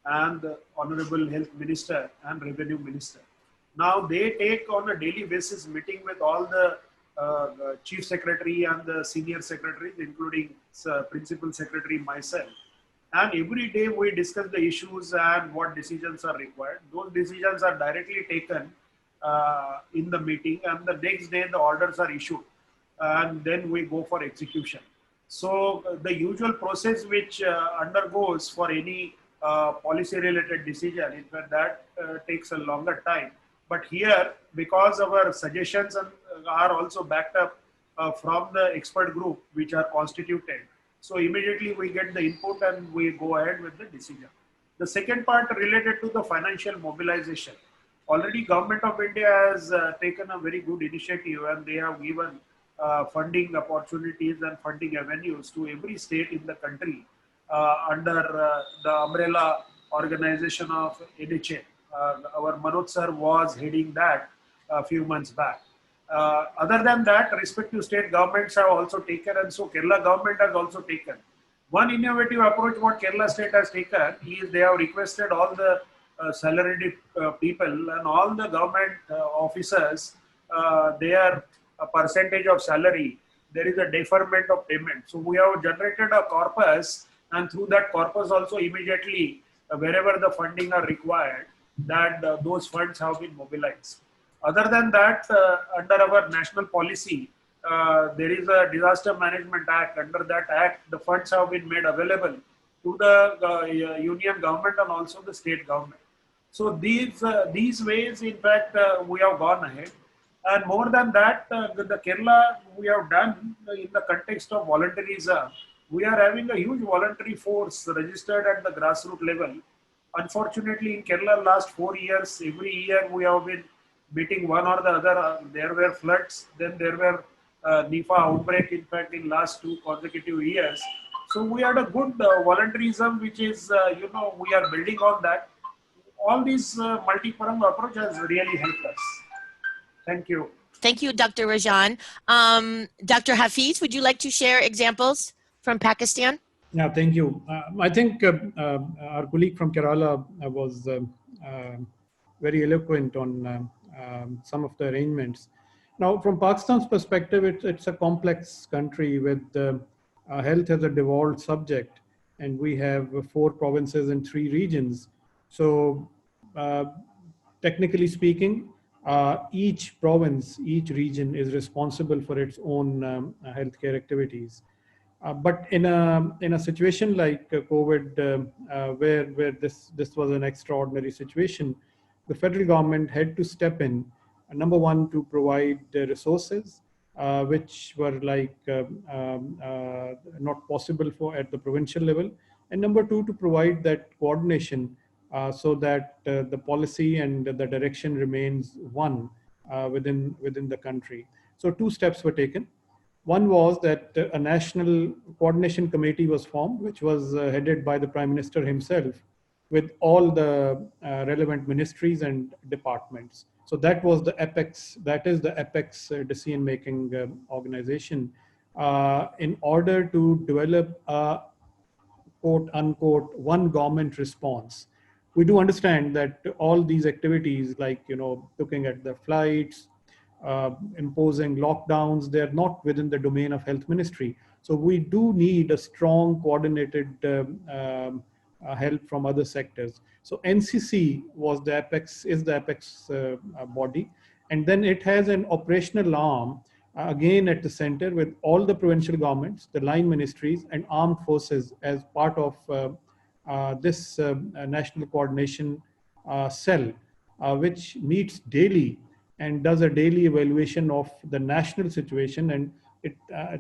and the Honorable Health Minister and Revenue Minister. Now they take on a daily basis meeting with all the Chief Secretary and the Senior Secretaries, including Principal Secretary, myself. And every day we discuss the issues and what decisions are required. Those decisions are directly taken in the meeting, and the next day the orders are issued, and then we go for execution. So the usual process which undergoes for any policy related decision, in fact that takes a longer time. But here, because our suggestions are also backed up from the expert group which are constituted, so immediately we get the input and we go ahead with the decision. The second part related to the financial mobilization. Already Government of India has taken a very good initiative, and they have given funding opportunities and funding avenues to every state in the country under the umbrella organization of NHA. Our Manoj sir was heading that a few months back. Other than that, respective state governments have also taken, and so Kerala government has also taken. One innovative approach what Kerala state has taken is they have requested all the salaried people and all the government officers, their percentage of salary, there is a deferment of payment. So we have generated a corpus, and through that corpus also immediately wherever the funding are required, that those funds have been mobilized. Other than that, under our national policy, there is a Disaster Management Act. Under that act, the funds have been made available to the union government and also the state government. So these ways, in fact, we have gone ahead. And more than that, the Kerala we have done in the context of volunteerism. We are having a huge voluntary force registered at the grassroots level. Unfortunately, in Kerala, last 4 years, every year we have been meeting one or the other. There were floods, then there were Nipah outbreak, in fact, in last 2 consecutive years. So we had a good volunteerism, which is, we are building on that. All these multi-pronged approach has really helped us. Thank you. Thank you, Dr. Rajan. Dr. Hafiz, would you like to share examples from Pakistan? Yeah, thank you. I think our colleague from Kerala was very eloquent on some of the arrangements. Now, from Pakistan's perspective, it's a complex country with health as a devolved subject, and we have 4 provinces and 3 regions. So, technically speaking, each province, each region is responsible for its own healthcare activities. But in a situation like COVID, where this was an extraordinary situation, the federal government had to step in. Number one, to provide resources, which were like not possible for at the provincial level, and number two, to provide that coordination so that the policy and the direction remains one within the country. So 2 steps were taken. One was that a national coordination committee was formed, which was headed by the Prime Minister himself, with all the relevant ministries and departments. So that was the apex, that is the apex decision-making organization in order to develop a quote unquote one government response. We do understand that all these activities, like looking at the flights, imposing lockdowns, they're not within the domain of health ministry. So we do need a strong coordinated help from other sectors. So NCC was the apex, is the apex body, and then it has an operational arm again at the center with all the provincial governments, the line ministries, and armed forces as part of this national coordination cell, which meets daily and does a daily evaluation of the national situation. And it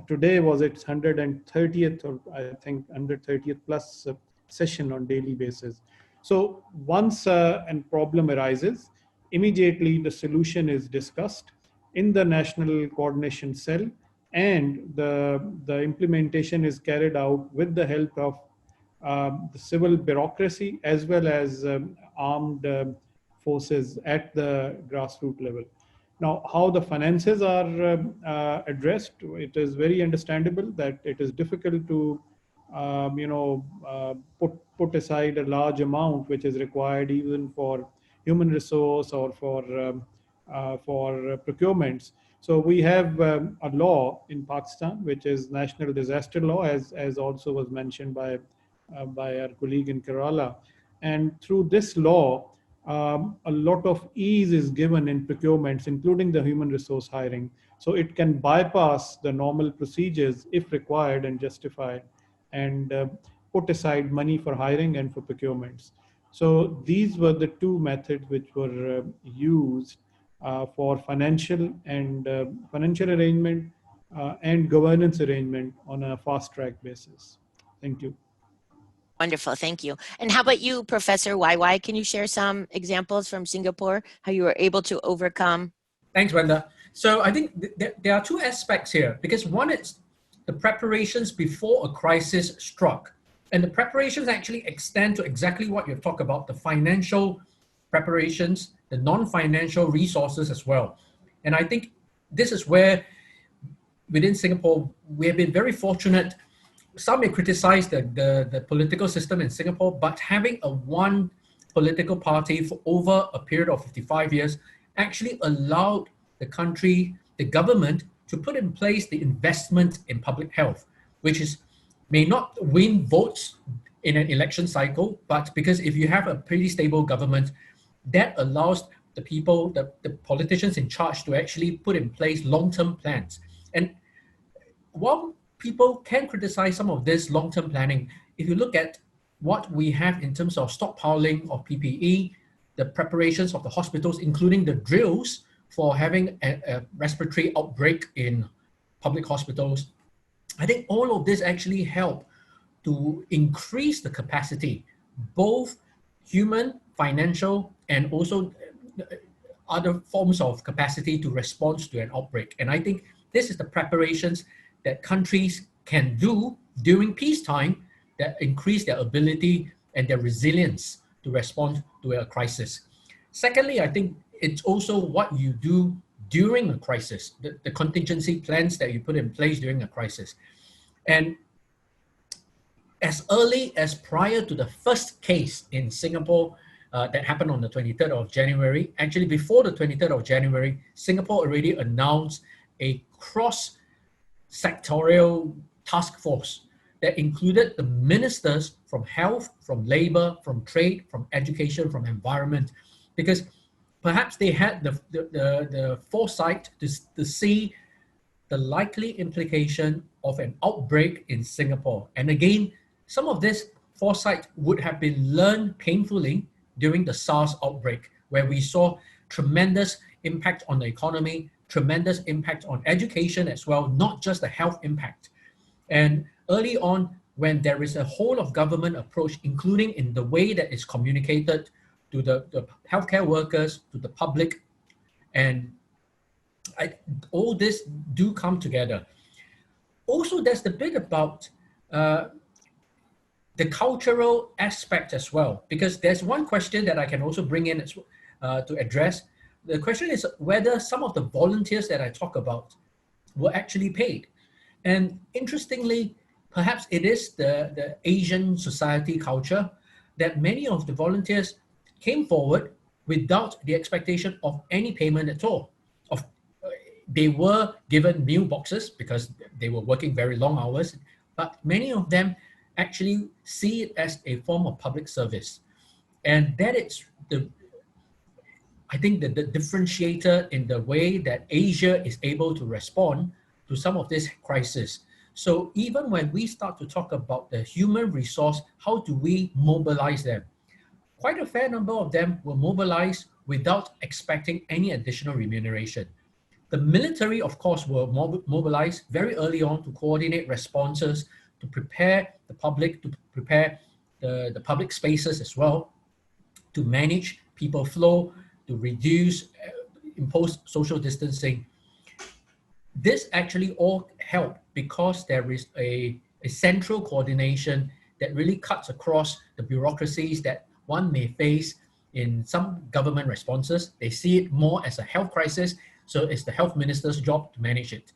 today was its 130th, or I think 130th plus session on daily basis. So once a problem arises, immediately the solution is discussed in the national coordination cell, and the implementation is carried out with the help of the civil bureaucracy as well as armed forces at the grassroots level. Now, how the finances are addressed, it is very understandable that it is difficult to put aside a large amount which is required even for human resource or for procurements. So we have a law in Pakistan, which is National Disaster Law, as also was mentioned by our colleague in Kerala. And through this law, a lot of ease is given in procurements, including the human resource hiring. So it can bypass the normal procedures if required and justified, and put aside money for hiring and for procurements. So these were the 2 methods which were used for financial arrangement and governance arrangement on a fast track basis. Thank you. Wonderful, thank you. And how about you, Professor YY? Can you share some examples from Singapore, how you were able to overcome? Thanks, Wanda. So I think there are 2 aspects here, because one is the preparations before a crisis struck. And the preparations actually extend to exactly what you've talked about, the financial preparations, the non-financial resources as well. And I think this is where within Singapore, we have been very fortunate. Some may criticize the political system in Singapore, but having a one political party for over a period of 55 years actually allowed the country, the government, to put in place the investment in public health, which may not win votes in an election cycle, but because if you have a pretty stable government, that allows the people, the politicians in charge to actually put in place long-term plans. And while people can criticize some of this long-term planning, if you look at what we have in terms of stockpiling of PPE, the preparations of the hospitals, including the drills for having a respiratory outbreak in public hospitals, I think all of this actually help to increase the capacity, both human, financial, and also other forms of capacity to respond to an outbreak. And I think this is the preparations that countries can do during peacetime that increase their ability and their resilience to respond to a crisis. Secondly, I think it's also what you do during a crisis, the contingency plans that you put in place during a crisis. And as early as prior to the first case in Singapore, that happened on the 23rd of January. Actually, before the 23rd of January, Singapore already announced a cross-sectorial task force that included the ministers from health, from labor, from trade, from education, from environment, because perhaps they had the foresight to see the likely implication of an outbreak in Singapore. And again, some of this foresight would have been learned painfully during the SARS outbreak, where we saw tremendous impact on the economy, tremendous impact on education as well, not just the health impact. And early on, when there is a whole of government approach, including in the way that is communicated to the healthcare workers, to the public, and all this do come together. Also, there's the bit about the cultural aspect as well, because there's one question that I can also bring in to address. The question is whether some of the volunteers that I talk about were actually paid. And interestingly, perhaps it is the Asian society culture that many of the volunteers came forward without the expectation of any payment at all. They were given meal boxes because they were working very long hours, but many of them actually see it as a form of public service. And that is I think the differentiator in the way that Asia is able to respond to some of this crisis. So even when we start to talk about the human resource, how do we mobilize them? Quite a fair number of them were mobilized without expecting any additional remuneration. The military, of course, were mobilized very early on to coordinate responses, to prepare the public, to prepare the public spaces as well, to manage people flow, to reduce, impose social distancing. This actually all helped because there is a central coordination that really cuts across the bureaucracies that one may face in some government responses. They see it more as a health crisis, so it's the health minister's job to manage it.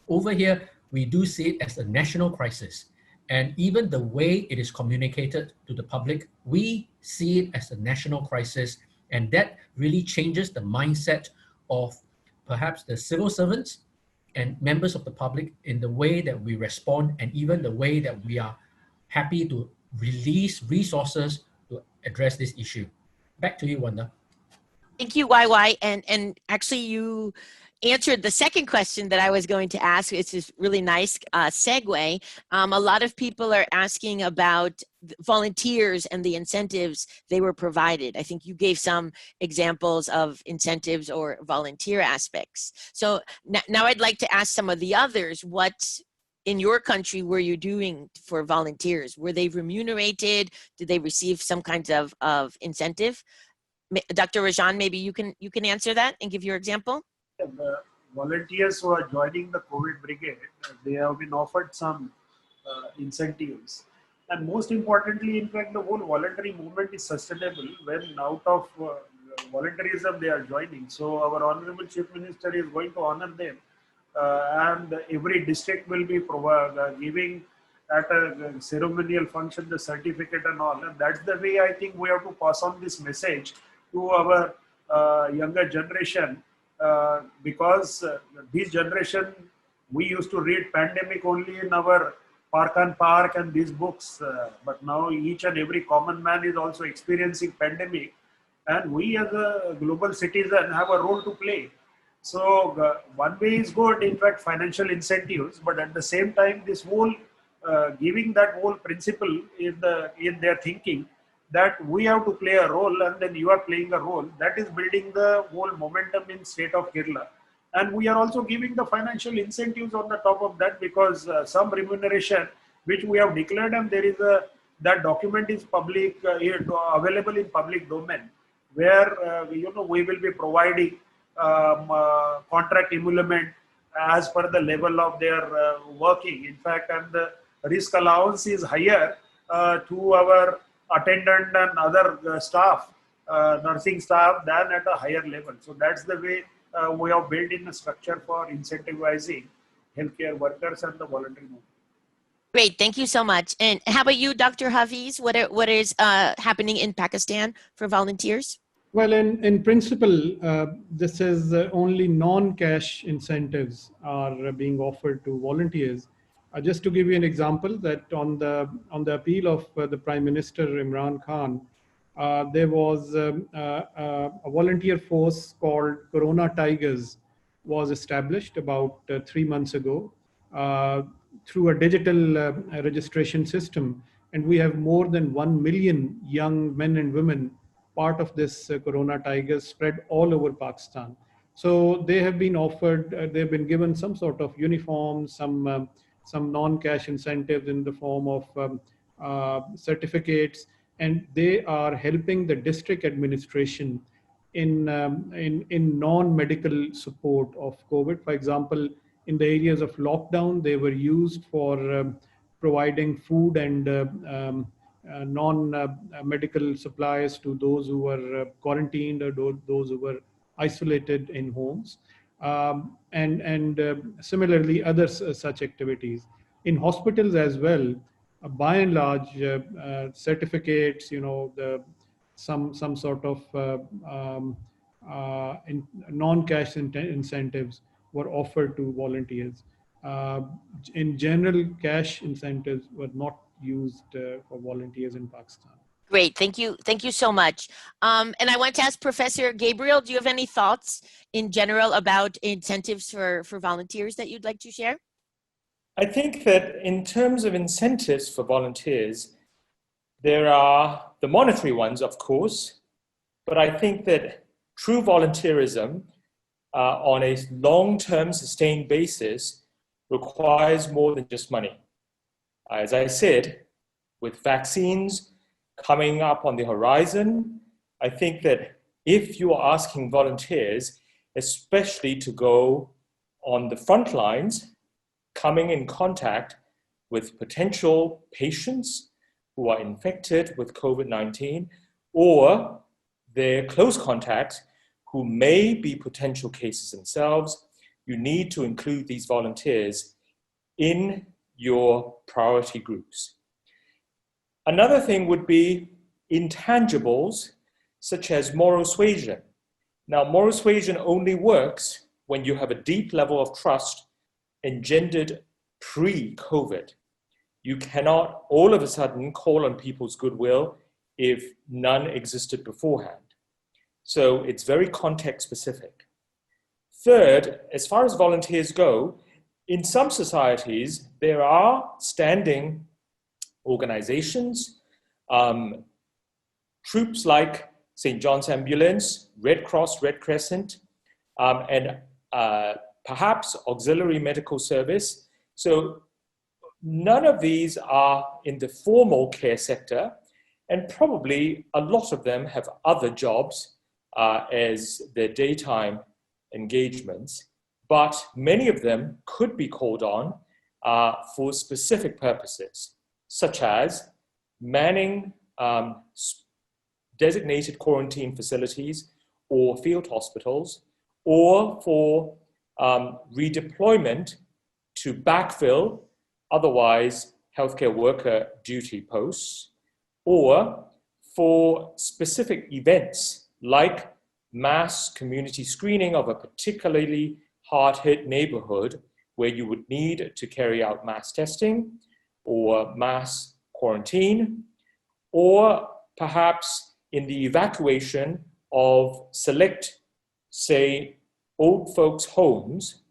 Over here, we do see it as a national crisis. And even the way it is communicated to the public, we see it as a national crisis. And that really changes the mindset of perhaps the civil servants and members of the public in the way that we respond, and even the way that we are happy to release resources to address this issue. Back to you, Wanda. Thank you, YY. And actually, you answered the second question that I was going to ask. It's a really nice segue. A lot of people are asking about volunteers and the incentives they were provided. I think you gave some examples of incentives or volunteer aspects. So now I'd like to ask some of the others, what in your country were you doing for volunteers? Were they remunerated? Did they receive some kinds of incentive? Dr. Rajan, maybe you can answer that and give your example. The volunteers who are joining the COVID brigade, they have been offered some incentives. And most importantly, in fact, the whole voluntary movement is sustainable when out of voluntarism they are joining. So our Honorable Chief Minister is going to honor them. And every district will be giving at a ceremonial function the certificate and all. And that's the way I think we have to pass on this message to our younger generation, because this generation, we used to read pandemic only in our Park and Park and these books, but now each and every common man is also experiencing pandemic, and we as a global citizen have a role to play. So one way is good, in fact, financial incentives, but at the same time, this whole giving that whole principle in their thinking, that we have to play a role and then you are playing a role, that is building the whole momentum in state of Kerala. And we are also giving the financial incentives on the top of that, because some remuneration which we have declared, and there is that document is public, available in public domain, where we will be providing contract emolument as per the level of their working. In fact, and the risk allowance is higher to our attendant and other staff, nursing staff, than at a higher level. So that's the way we have built in a structure for incentivizing healthcare workers and the voluntary movement. Great, thank you so much. And how about you, Dr. Hafiz? What is happening in Pakistan for volunteers? Well, in principle, this is only non-cash incentives are being offered to volunteers. Just to give you an example, that on the appeal of the Prime Minister Imran Khan, there was a volunteer force called Corona Tigers was established about 3 months ago through a digital registration system, and we have more than 1 million young men and women part of this Corona Tigers spread all over Pakistan. So they have been offered, they've been given some sort of uniform, some non-cash incentives in the form of certificates, and they are helping the district administration in non-medical support of COVID. For example, in the areas of lockdown, they were used for providing food and non-medical supplies to those who were quarantined or those who were isolated in homes. And similarly, other such activities. In hospitals as well, by and large, certificates, some sort of non-cash incentives were offered to volunteers. In general, cash incentives were not used for volunteers in Pakistan. Great, thank you so much. And I want to ask Professor Gabriel, do you have any thoughts in general about incentives for volunteers that you'd like to share? I think that in terms of incentives for volunteers, there are the monetary ones, of course, but I think that true volunteerism on a long-term sustained basis requires more than just money. As I said, with vaccines coming up on the horizon, I think that if you are asking volunteers, especially to go on the front lines, coming in contact with potential patients who are infected with COVID-19 or their close contacts who may be potential cases themselves, you need to include these volunteers in your priority groups. Another thing would be intangibles such as moral suasion. Now, moral suasion only works when you have a deep level of trust engendered pre-COVID. You cannot all of a sudden call on people's goodwill if none existed beforehand. So it's very context specific. Third, as far as volunteers go, in some societies, there are standing organizations, troops like St. John's Ambulance, Red Cross, Red Crescent, and perhaps auxiliary medical service. So none of these are in the formal care sector, and probably a lot of them have other jobs as their daytime engagements, but many of them could be called on for specific purposes, such as manning designated quarantine facilities or field hospitals, or for redeployment to backfill otherwise healthcare worker duty posts, or for specific events like mass community screening of a particularly hard-hit neighborhood where you would need to carry out mass testing or mass quarantine, or perhaps in the evacuation of select, say, old folks' homes,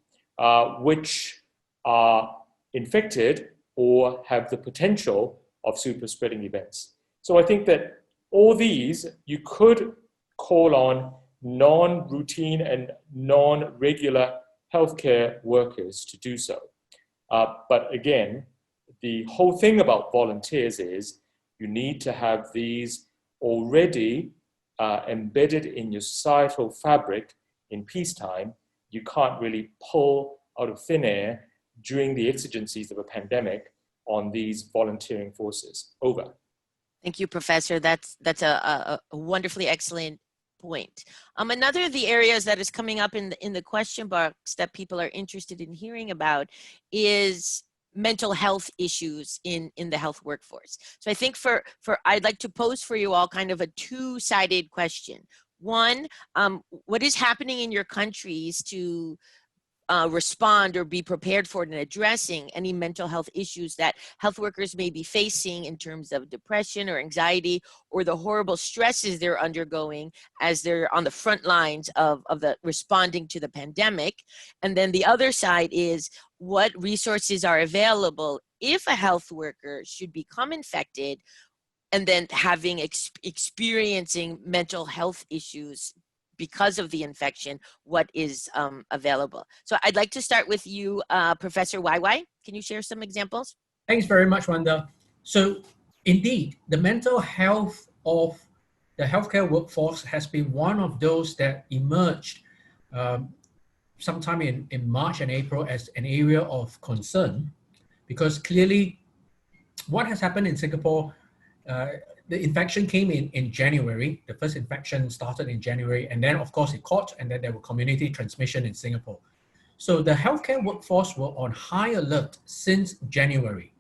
which are infected or have the potential of super spreading events. So I think that all these, you could call on non-routine and non-regular healthcare workers to do so. But again, the whole thing about volunteers is you need to have these already embedded in your societal fabric in peacetime. You can't really pull out of thin air during the exigencies of a pandemic on these volunteering forces. Over. Thank you, Professor. That's a wonderfully excellent point. Another of the areas that is coming up in the question box that people are interested in hearing about is mental health issues in the health workforce. So I think I'd like to pose for you all kind of a two-sided question. One, what is happening in your countries to respond or be prepared for and addressing any mental health issues that health workers may be facing in terms of depression or anxiety, or the horrible stresses they're undergoing as they're on the front lines of the responding to the pandemic. And then the other side is what resources are available if a health worker should become infected and then experiencing mental health issues because of the infection, what is available. So I'd like to start with you, Professor YY. Can you share some examples? Thanks very much, Wanda. So indeed, the mental health of the healthcare workforce has been one of those that emerged sometime in March and April as an area of concern, because clearly what has happened in Singapore, the infection came in January. The first infection started in January, and then of course it caught, and then there were community transmission in Singapore. So the healthcare workforce were on high alert since January.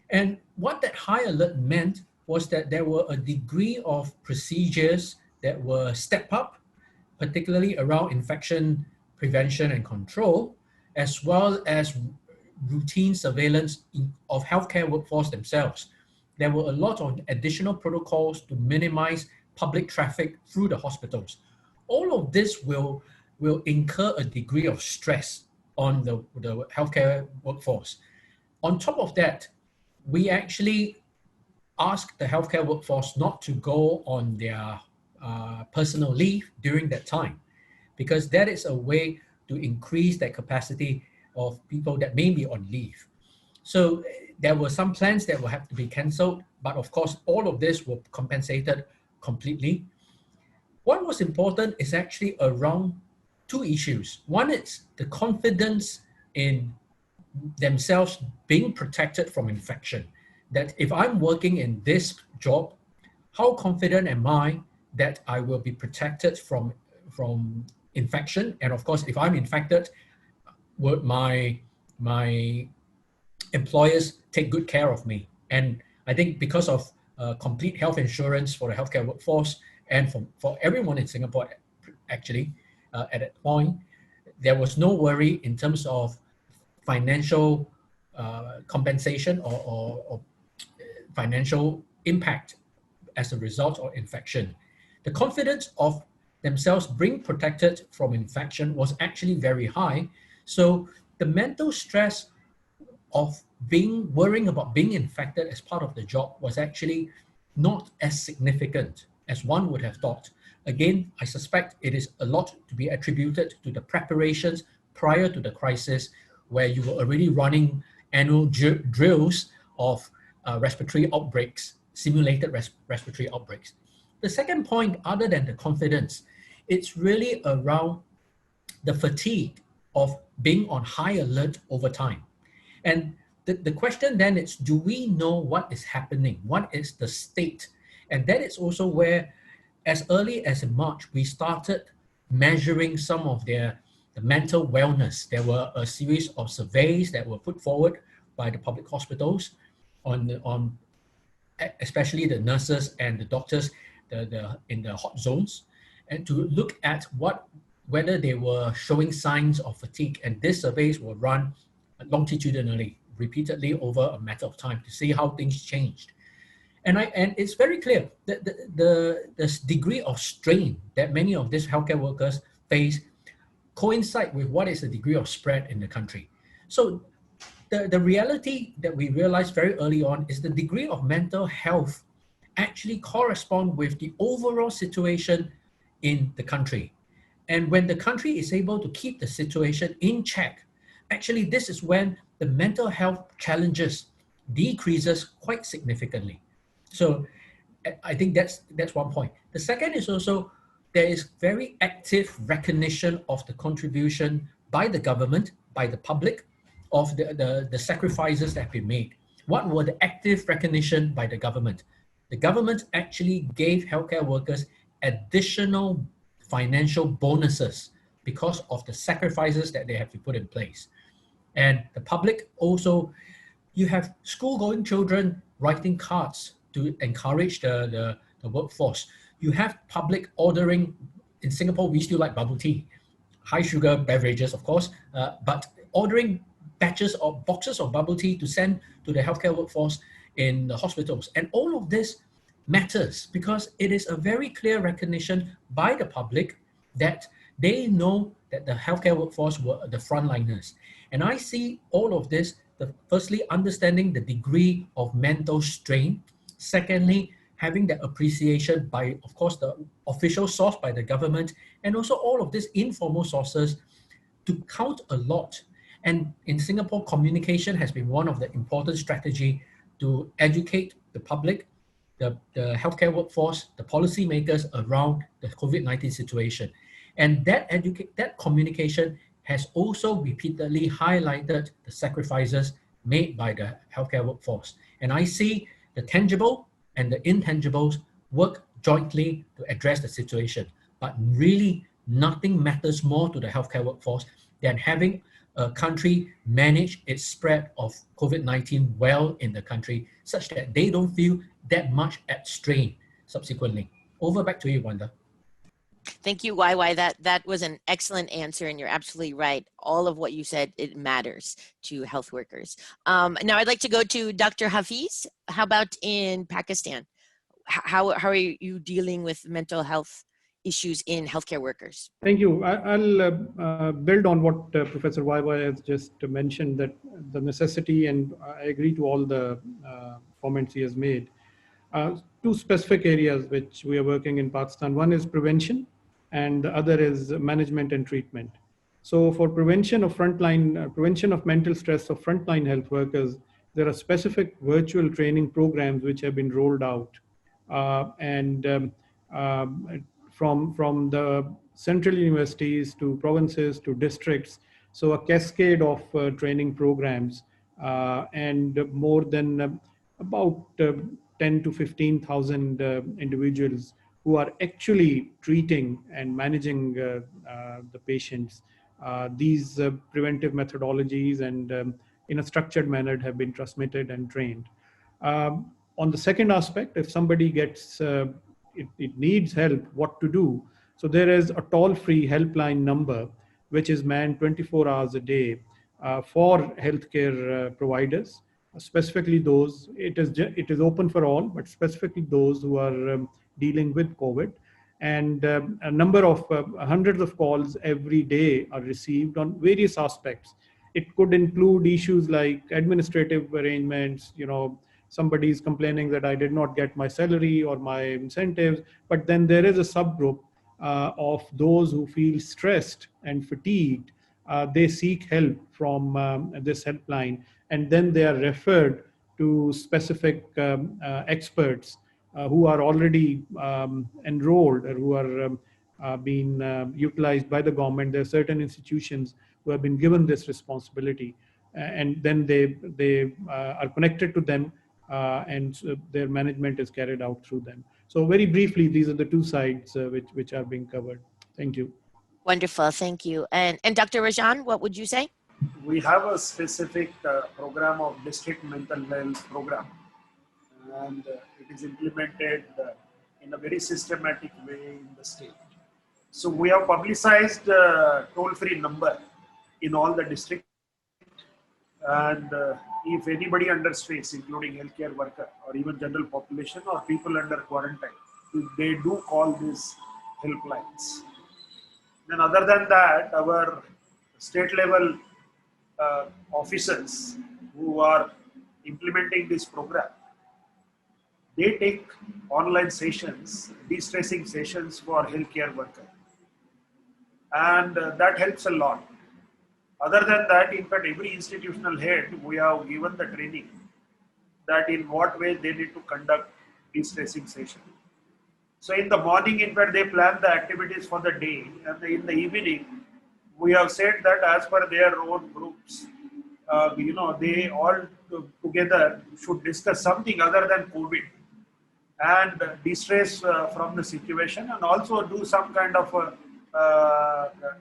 And what that high alert meant was that there were a degree of procedures that were stepped up, particularly around infection prevention and control, as well as routine surveillance of healthcare workforce themselves. There were a lot of additional protocols to minimize public traffic through the hospitals. All of this will incur a degree of stress on the healthcare workforce. On top of that, we actually asked the healthcare workforce not to go on their personal leave during that time, because that is a way to increase that capacity of people that may be on leave. So there were some plans that will have to be cancelled, but of course, all of this were compensated completely. What was important is actually around two issues. One is the confidence in themselves being protected from infection. That if I'm working in this job, how confident am I that I will be protected from infection? And of course, if I'm infected, would my employers take good care of me? And I think because of complete health insurance for the healthcare workforce and for everyone in Singapore, actually, at that point, there was no worry in terms of financial compensation or financial impact as a result of infection. The confidence of themselves being protected from infection was actually very high. So the mental stress of worrying about being infected as part of the job was actually not as significant as one would have thought. Again, I suspect it is a lot to be attributed to the preparations prior to the crisis, where you were already running annual drills of respiratory outbreaks, simulated respiratory outbreaks. The second point, other than the confidence, it's really around the fatigue of being on high alert over time. And the question then is, do we know what is happening? What is the state? And that is also where, as early as in March, we started measuring some of the mental wellness. There were a series of surveys that were put forward by the public hospitals on especially the nurses and the doctors in the hot zones, and to look at whether they were showing signs of fatigue. And these surveys were run longitudinally, repeatedly over a matter of time to see how things changed. And it's very clear that the degree of strain that many of these healthcare workers face coincide with what is the degree of spread in the country. So the reality that we realized very early on is the degree of mental health actually correspond with the overall situation in the country. And when the country is able to keep the situation in check, actually this is when the mental health challenges decreases quite significantly. So I think that's one point. The second is also there is very active recognition of the contribution by the government, by the public, of the sacrifices that have been made. What were the active recognition by the government? The government actually gave healthcare workers additional financial bonuses because of the sacrifices that they have to put in place. And the public also, you have school-going children writing cards to encourage the workforce. You have public ordering. In Singapore, we still like bubble tea, high sugar beverages, of course, but ordering batches or boxes of bubble tea to send to the healthcare workforce in the hospitals. And all of this matters because it is a very clear recognition by the public that they know that the healthcare workforce were the frontliners. And I see all of this, firstly, understanding the degree of mental strain. Secondly, having that appreciation by, of course, the official source by the government, and also all of these informal sources to count a lot. And in Singapore, communication has been one of the important strategy to educate the public, the healthcare workforce, the policymakers around the COVID-19 situation. And that communication has also repeatedly highlighted the sacrifices made by the healthcare workforce. And I see the tangible and the intangibles work jointly to address the situation. But really, nothing matters more to the healthcare workforce than having a country manage its spread of COVID-19 well in the country, such that they don't feel that much at strain subsequently. Over back to you, Wanda. Thank you, YY. That was an excellent answer, and you're absolutely right. All of what you said, it matters to health workers. Now I'd like to go to Dr. Hafiz. How about in Pakistan? How are you dealing with mental health issues in healthcare workers? Thank you. I'll build on what Professor YY has just mentioned, that the necessity, and I agree to all the comments he has made. Two specific areas which we are working in Pakistan. One is prevention, and the other is management and treatment. So for prevention of prevention of mental stress of frontline health workers, there are specific virtual training programs which have been rolled out. From the central universities to provinces to districts, so a cascade of training programs, and more than about 10 to 15,000 individuals who are actually treating and managing the patients. These preventive methodologies and in a structured manner have been transmitted and trained. On the second aspect, if somebody gets, it needs help, what to do. So there is a toll-free helpline number, which is manned 24 hours a day for healthcare providers. Specifically those, it is open for all, but specifically those who are dealing with COVID. And a number of hundreds of calls every day are received on various aspects. It could include issues like administrative arrangements, somebody is complaining that I did not get my salary or my incentives, but then there is a subgroup of those who feel stressed and fatigued. They seek help from this helpline, and then they are referred to specific experts who are already enrolled or who are being utilized by the government. There are certain institutions who have been given this responsibility, and then they are connected to them, and so their management is carried out through them. So very briefly, these are the two sides which are being covered. Thank you. Wonderful, thank you. And Dr. Rajan, what would you say? We have a specific program of district mental health program, and it is implemented in a very systematic way in the state. So we have publicized toll-free number in all the districts, and if anybody under stress, including healthcare worker or even general population or people under quarantine, they do call these helplines. Then other than that, our state level officers who are implementing this program, they take online sessions, de-stressing sessions for healthcare workers, and that helps a lot. Other than that, in fact, every institutional head, we have given the training that in what way they need to conduct de-stressing session. So in the morning, in fact, they plan the activities for the day, and in the evening, we have said that as per their own groups, they all together should discuss something other than COVID and de-stress from the situation, and also do some kind of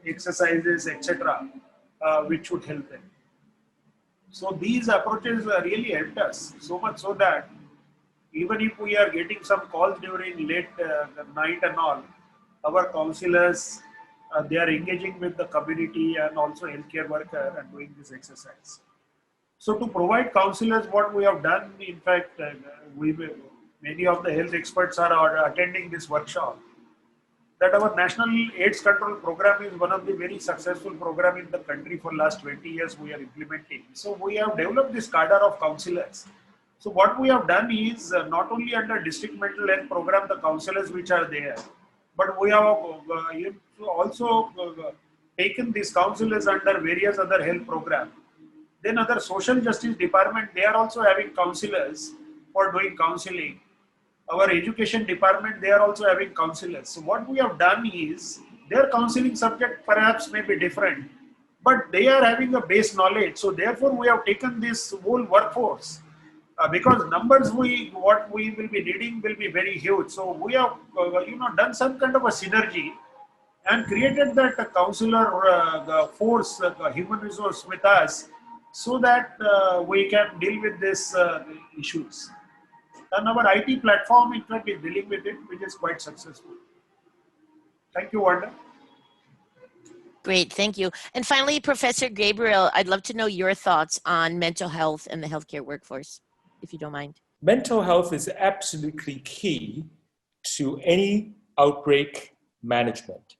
exercises, etc., which should help them. So these approaches really helped us, so much so that even if we are getting some calls during late the night and all, our counselors, they are engaging with the community and also healthcare worker and doing this exercise. So to provide counselors, what we have done, in fact, many of the health experts are attending this workshop, that our National AIDS Control Program is one of the very successful program in the country for last 20 years we are implementing. So we have developed this cadre of counselors. So what we have done is not only under district mental health program, the counselors which are there, but we have also taken these counselors under various other health programs. Then other social justice department, they are also having counselors for doing counseling. Our education department, they are also having counselors. So what we have done is, their counseling subject perhaps may be different, but they are having a base knowledge. So therefore we have taken this whole workforce because numbers what we will be needing will be very huge. So we have done some kind of a synergy and created that counselor force, human resource with us, so that we can deal with these issues. And our IT platform, in fact, is dealing with it, which is quite successful. Thank you, Wanda. Great, thank you. And finally, Professor Gabriel, I'd love to know your thoughts on mental health and the healthcare workforce, if you don't mind. Mental health is absolutely key to any outbreak management.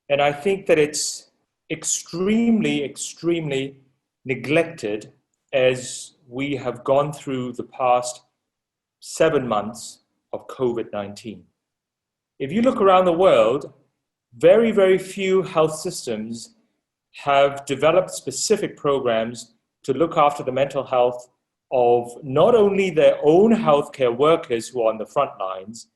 And I think that it's extremely, extremely neglected as we have gone through the past 7 months of COVID-19. If you look around the world, very, very few health systems have developed specific programs to look after the mental health of not only their own healthcare workers who are on the front lines,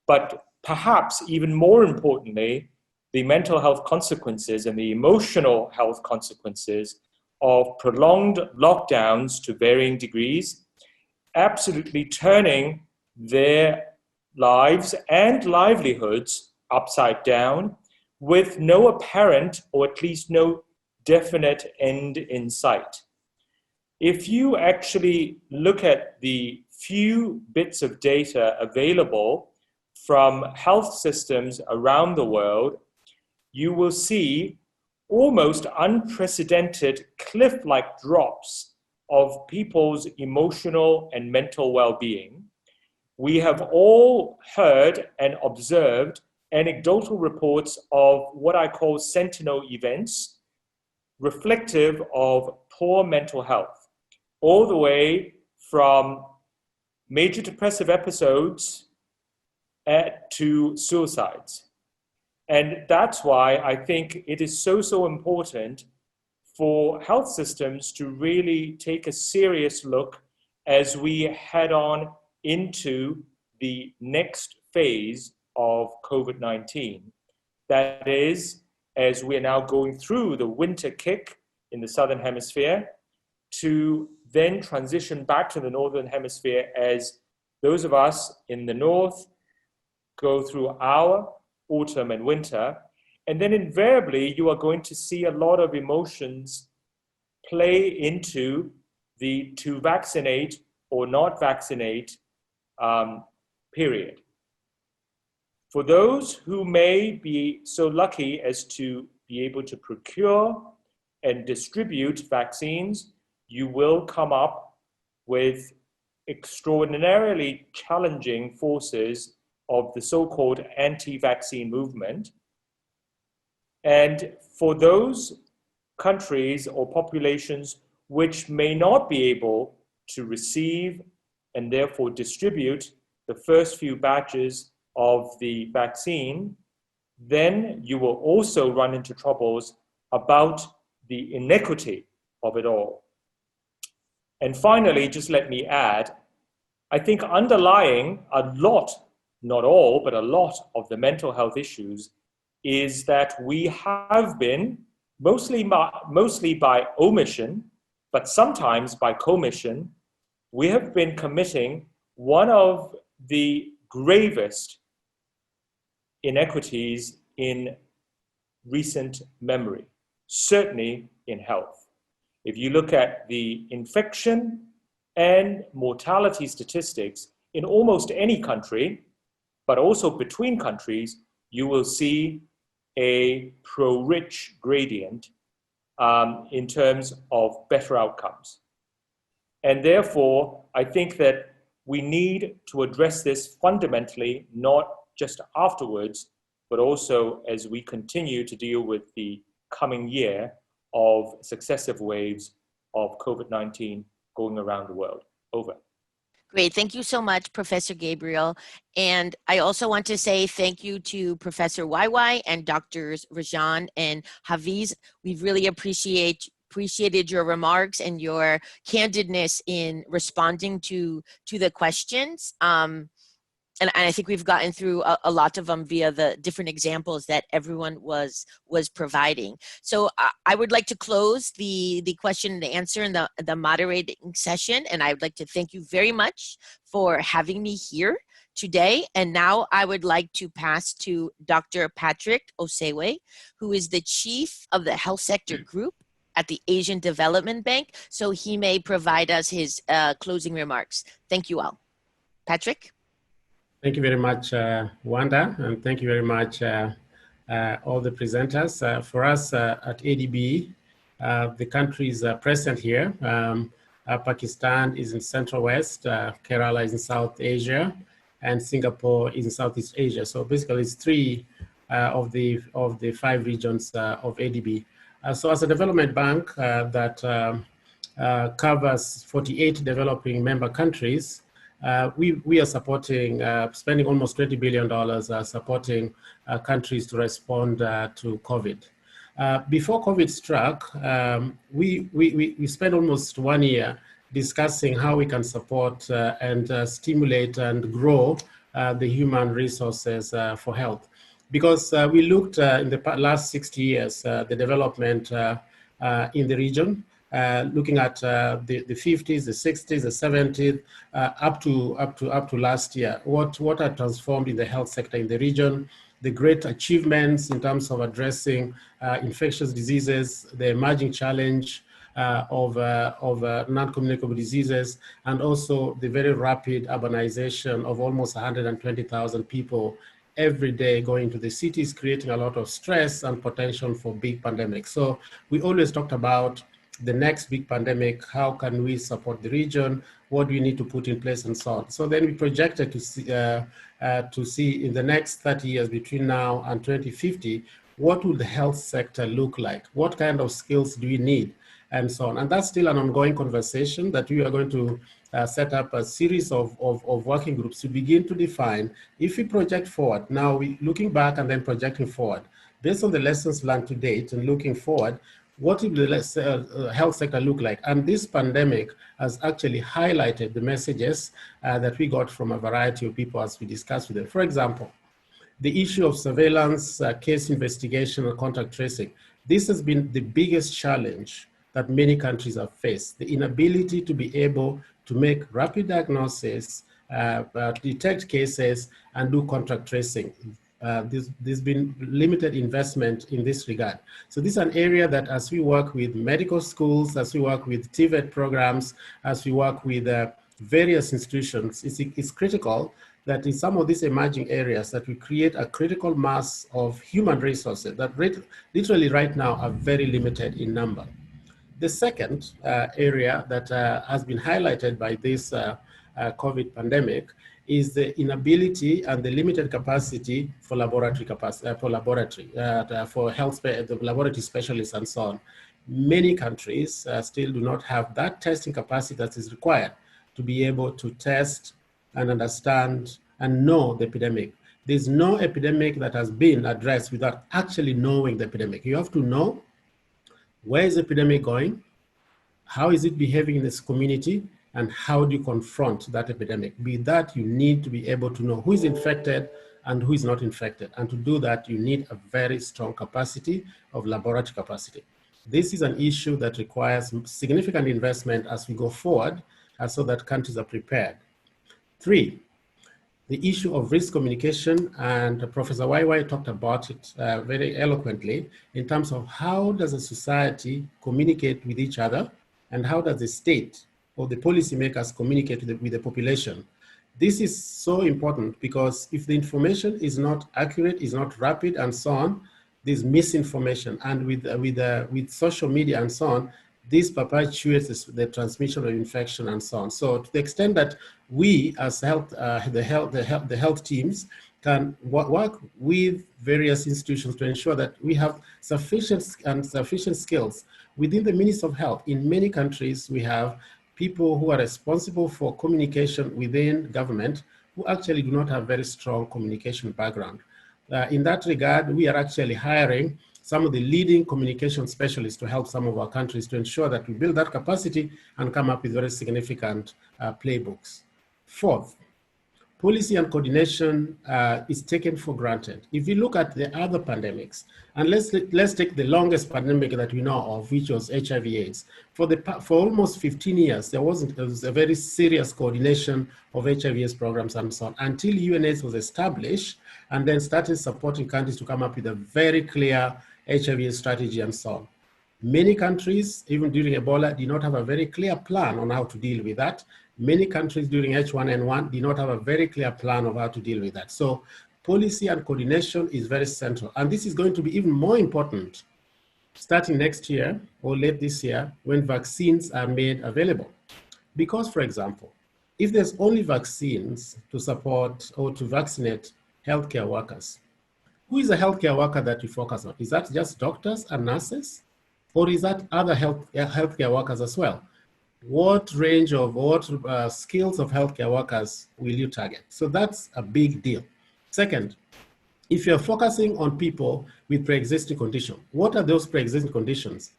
but perhaps even more importantly, the mental health consequences and the emotional health consequences of prolonged lockdowns to varying degrees, absolutely turning their lives and livelihoods upside down with no apparent, or at least no definite end in sight. If you actually look at the few bits of data available from health systems around the world, you will see almost unprecedented cliff-like drops of people's emotional and mental well-being. We have all heard and observed anecdotal reports of what I call sentinel events, reflective of poor mental health, all the way from major depressive episodes to suicides. And that's why I think it is so important for health systems to really take a serious look as we head on into the next phase of COVID-19. That is, as we are now going through the winter kick in the Southern Hemisphere, to then transition back to the Northern Hemisphere as those of us in the North go through our autumn and winter. And then invariably, you are going to see a lot of emotions play into the to vaccinate or not vaccinate period. For those who may be so lucky as to be able to procure and distribute vaccines, you will come up with extraordinarily challenging forces of the so-called anti-vaccine movement. And for those countries or populations which may not be able to receive and therefore distribute the first few batches of the vaccine, then you will also run into troubles about the inequity of it all. And finally, just let me add, I think underlying a lot, not all, but a lot of the mental health issues is that we have been, mostly by omission, but sometimes by commission, we have been committing one of the gravest inequities in recent memory, certainly in health. If you look at the infection and mortality statistics in almost any country, but also between countries, you will see a pro-rich gradient in terms of better outcomes. And therefore, I think that we need to address this fundamentally, not just afterwards, but also as we continue to deal with the coming year of successive waves of COVID-19 going around the world. Over. Great. Thank you so much, Professor Gabriel. And I also want to say thank you to Professor YY and Drs. Rajan and Hafiz. We've really appreciated your remarks and your candidness in responding to the questions. And I think we've gotten through a lot of them via the different examples that everyone was providing. So I would like to close the question and answer and the moderating session. And I would like to thank you very much for having me here today. And now I would like to pass to Dr. Patrick Osewe, who is the Chief of the Health Sector Group at the Asian Development Bank. So he may provide us his closing remarks. Thank you all. Patrick? Thank you very much, Wanda, and thank you very much, all the presenters. For us at ADB, the countries present here, Pakistan is in Central West, Kerala is in South Asia, and Singapore is in Southeast Asia. So basically it's three of the 5 regions of ADB. So as a development bank that covers 48 developing member countries, we are supporting, spending almost $20 billion supporting countries to respond to COVID. Before COVID struck, we spent almost 1 year discussing how we can support and stimulate and grow the human resources for health. Because we looked in the last 60 years, the development in the region, looking at the 50s, the 60s, the 70s, up to last year. What are transformed in the health sector in the region, the great achievements in terms of addressing infectious diseases, the emerging challenge of non-communicable diseases, and also the very rapid urbanization of almost 120,000 people every day going to the cities, creating a lot of stress and potential for big pandemics. So we always talked about the next big pandemic, how can we support the region, what do we need to put in place, and so on. So then we projected to see in the next 30 years between now and 2050, what will the health sector look like? What kind of skills do we need? And so on. And that's still an ongoing conversation that we are going to set up a series of working groups to begin to define. If we project forward, now we looking back and then projecting forward, based on the lessons learned to date and looking forward, what will the health sector look like? And this pandemic has actually highlighted the messages that we got from a variety of people as we discussed with them. For example, the issue of surveillance, case investigation, and contact tracing. This has been the biggest challenge that many countries have faced. The inability to be able to make rapid diagnosis, detect cases, and do contact tracing. There's been limited investment in this regard. So this is an area that as we work with medical schools, as we work with TVET programs, as we work with various institutions, it's critical that in some of these emerging areas that we create a critical mass of human resources that literally right now are very limited in number. The second area that has been highlighted by this COVID pandemic is the inability and the limited capacity for laboratory for health, the laboratory specialists and so on. Many countries still do not have that testing capacity that is required to be able to test and understand and know the epidemic. There's no epidemic that has been addressed without actually knowing the epidemic. You have to know where is the epidemic going, how is it behaving in this community, and how do you confront that epidemic? Be that you need to be able to know who is infected and who is not infected. And to do that, you need a very strong capacity of laboratory capacity. This is an issue that requires significant investment as we go forward so that countries are prepared. 3, the issue of risk communication, and Professor YY talked about it very eloquently in terms of how does a society communicate with each other, and how does the state or the policymakers communicate with the population. This is so important because if the information is not accurate, is not rapid, and so on, there's misinformation. And with social media and so on, this perpetuates the transmission of infection and so on. So to the extent that we as the health teams can work with various institutions to ensure that we have sufficient skills within the Ministry of Health. In many countries, we have people who are responsible for communication within government who actually do not have very strong communication background. In that regard, we are actually hiring some of the leading communication specialists to help some of our countries to ensure that we build that capacity and come up with very significant playbooks. Fourth, policy and coordination is taken for granted. If you look at the other pandemics, and let's take the longest pandemic that we know of, which was HIV/AIDS. For almost 15 years, there was a very serious coordination of HIV/AIDS programs and so on, until UNAIDS was established and then started supporting countries to come up with a very clear HIV/AIDS strategy and so on. Many countries, even during Ebola, did not have a very clear plan on how to deal with that. Many countries during H1N1 did not have a very clear plan of how to deal with that. So policy and coordination is very central. And this is going to be even more important starting next year or late this year when vaccines are made available. Because, for example, if there's only vaccines to support or to vaccinate healthcare workers, who is a healthcare worker that we focus on? Is that just doctors and nurses? Or is that other healthcare workers as well? What range of, skills of healthcare workers will you target? So that's a big deal. Second, if you're focusing on people with pre-existing conditions, what are those pre-existing conditions?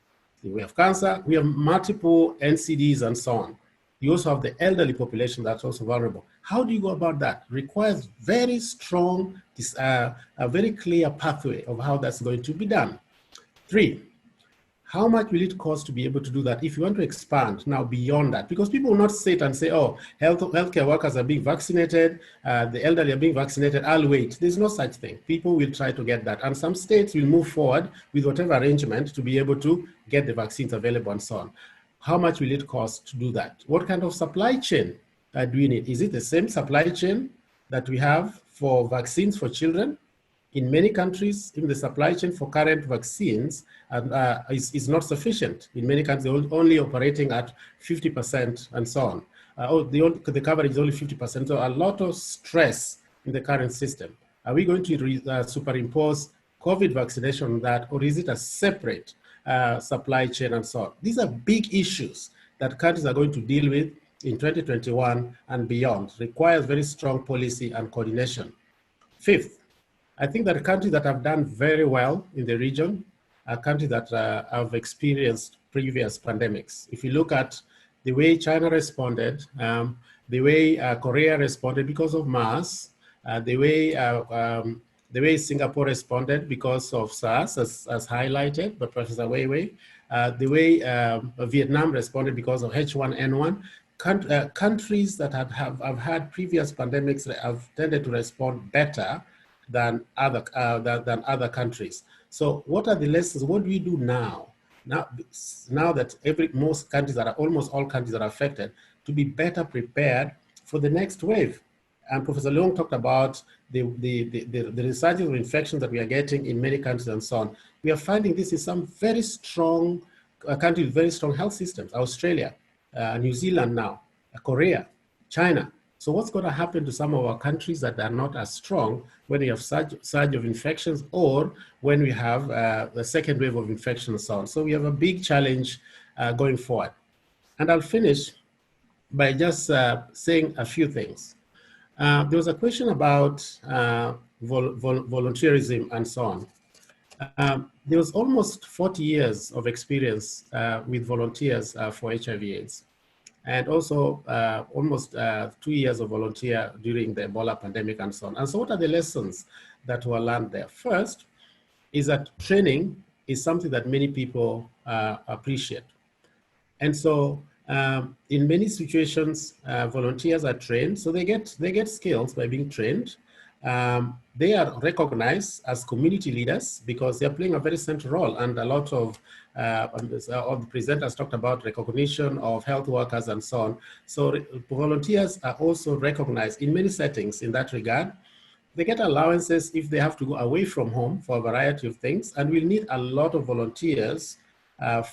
We have cancer, we have multiple NCDs and so on. You also have the elderly population that's also vulnerable. How do you go about that? Requires very strong, a very clear pathway of how that's going to be done. Three, how much will it cost to be able to do that if you want to expand now beyond that? Because people will not sit and say, oh, healthcare workers are being vaccinated, the elderly are being vaccinated, I'll wait. There's no such thing. People will try to get that. And some states will move forward with whatever arrangement to be able to get the vaccines available and so on. How much will it cost to do that? What kind of supply chain do we need? Is it the same supply chain that we have for vaccines for children? In many countries, even the supply chain for current vaccines is not sufficient. In many countries, they're only operating at 50% and so on. The coverage is only 50%, so a lot of stress in the current system. Are we going to superimpose COVID vaccination on that, or is it a separate supply chain and so on? These are big issues that countries are going to deal with in 2021 and beyond. Requires very strong policy and coordination. Fifth, I think that countries that have done very well in the region are countries that have experienced previous pandemics. If you look at the way China responded, the way Korea responded because of MERS, the way Singapore responded because of SARS, as highlighted by Professor Weiwei, the way Vietnam responded because of H1N1, countries that have had previous pandemics have tended to respond better than other countries. So what are the lessons? What do we do now? Now that most countries almost all countries are affected, to be better prepared for the next wave. And Professor Leong talked about the resurgence of infections that we are getting in many countries and so on. We are finding this in some very strong countries with very strong health systems: Australia, New Zealand now, Korea, China. So what's going to happen to some of our countries that are not as strong when we have surge of infections or when we have the second wave of infection and so on? So we have a big challenge going forward. And I'll finish by just saying a few things. There was a question about volunteerism and so on. There was almost 40 years of experience with volunteers for HIV/AIDS. And also almost 2 years of volunteer during the Ebola pandemic and so on. And so what are the lessons that were learned there? First is that training is something that many people appreciate. And so In many situations, volunteers are trained, so they get skills by being trained. They are recognized as community leaders because they're playing a very central role, and a lot of the presenters talked about recognition of health workers and so on. So volunteers are also recognized in many settings in that regard. They get allowances if they have to go away from home for a variety of things, and we'll need a lot of volunteers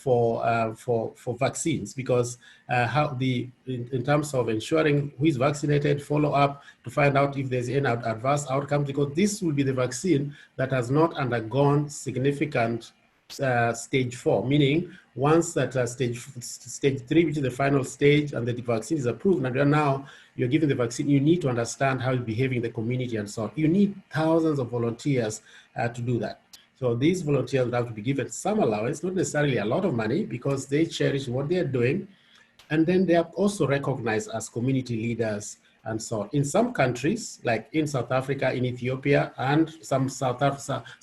for vaccines, because in terms of ensuring who is vaccinated, follow up to find out if there's any adverse outcomes, because this will be the vaccine that has not undergone significant stage 4, meaning once that stage 3, which is the final stage, and the vaccine is approved, and now you're giving the vaccine, you need to understand how it's behaving in the community and so on. You need thousands of volunteers to do that. So these volunteers will have to be given some allowance, not necessarily a lot of money, because they cherish what they're doing. And then they are also recognized as community leaders and so on. In some countries, like in South Africa, in Ethiopia, and some South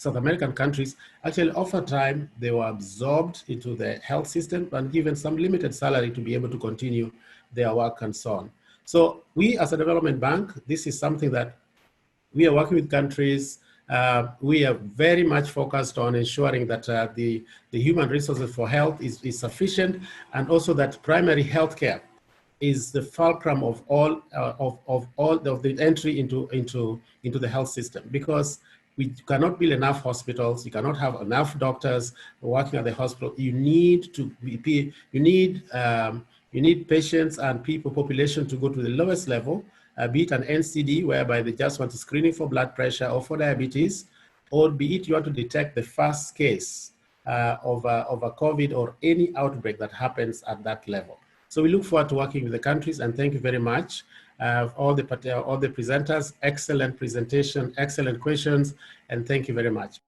American countries, actually over time, they were absorbed into the health system and given some limited salary to be able to continue their work and so on. So we as a development bank, this is something that we are working with countries. We are very much focused on ensuring that the human resources for health is sufficient, and also that primary health care is the fulcrum of all of the entry into the health system, because we cannot build enough hospitals. You cannot have enough doctors working at the hospital. You need patients and population to go to the lowest level, be it an NCD, whereby they just want screening for blood pressure or for diabetes, or be it you want to detect the first case of a COVID or any outbreak that happens at that level. So we look forward to working with the countries, and thank you very much. All the presenters, excellent presentation, excellent questions, and thank you very much.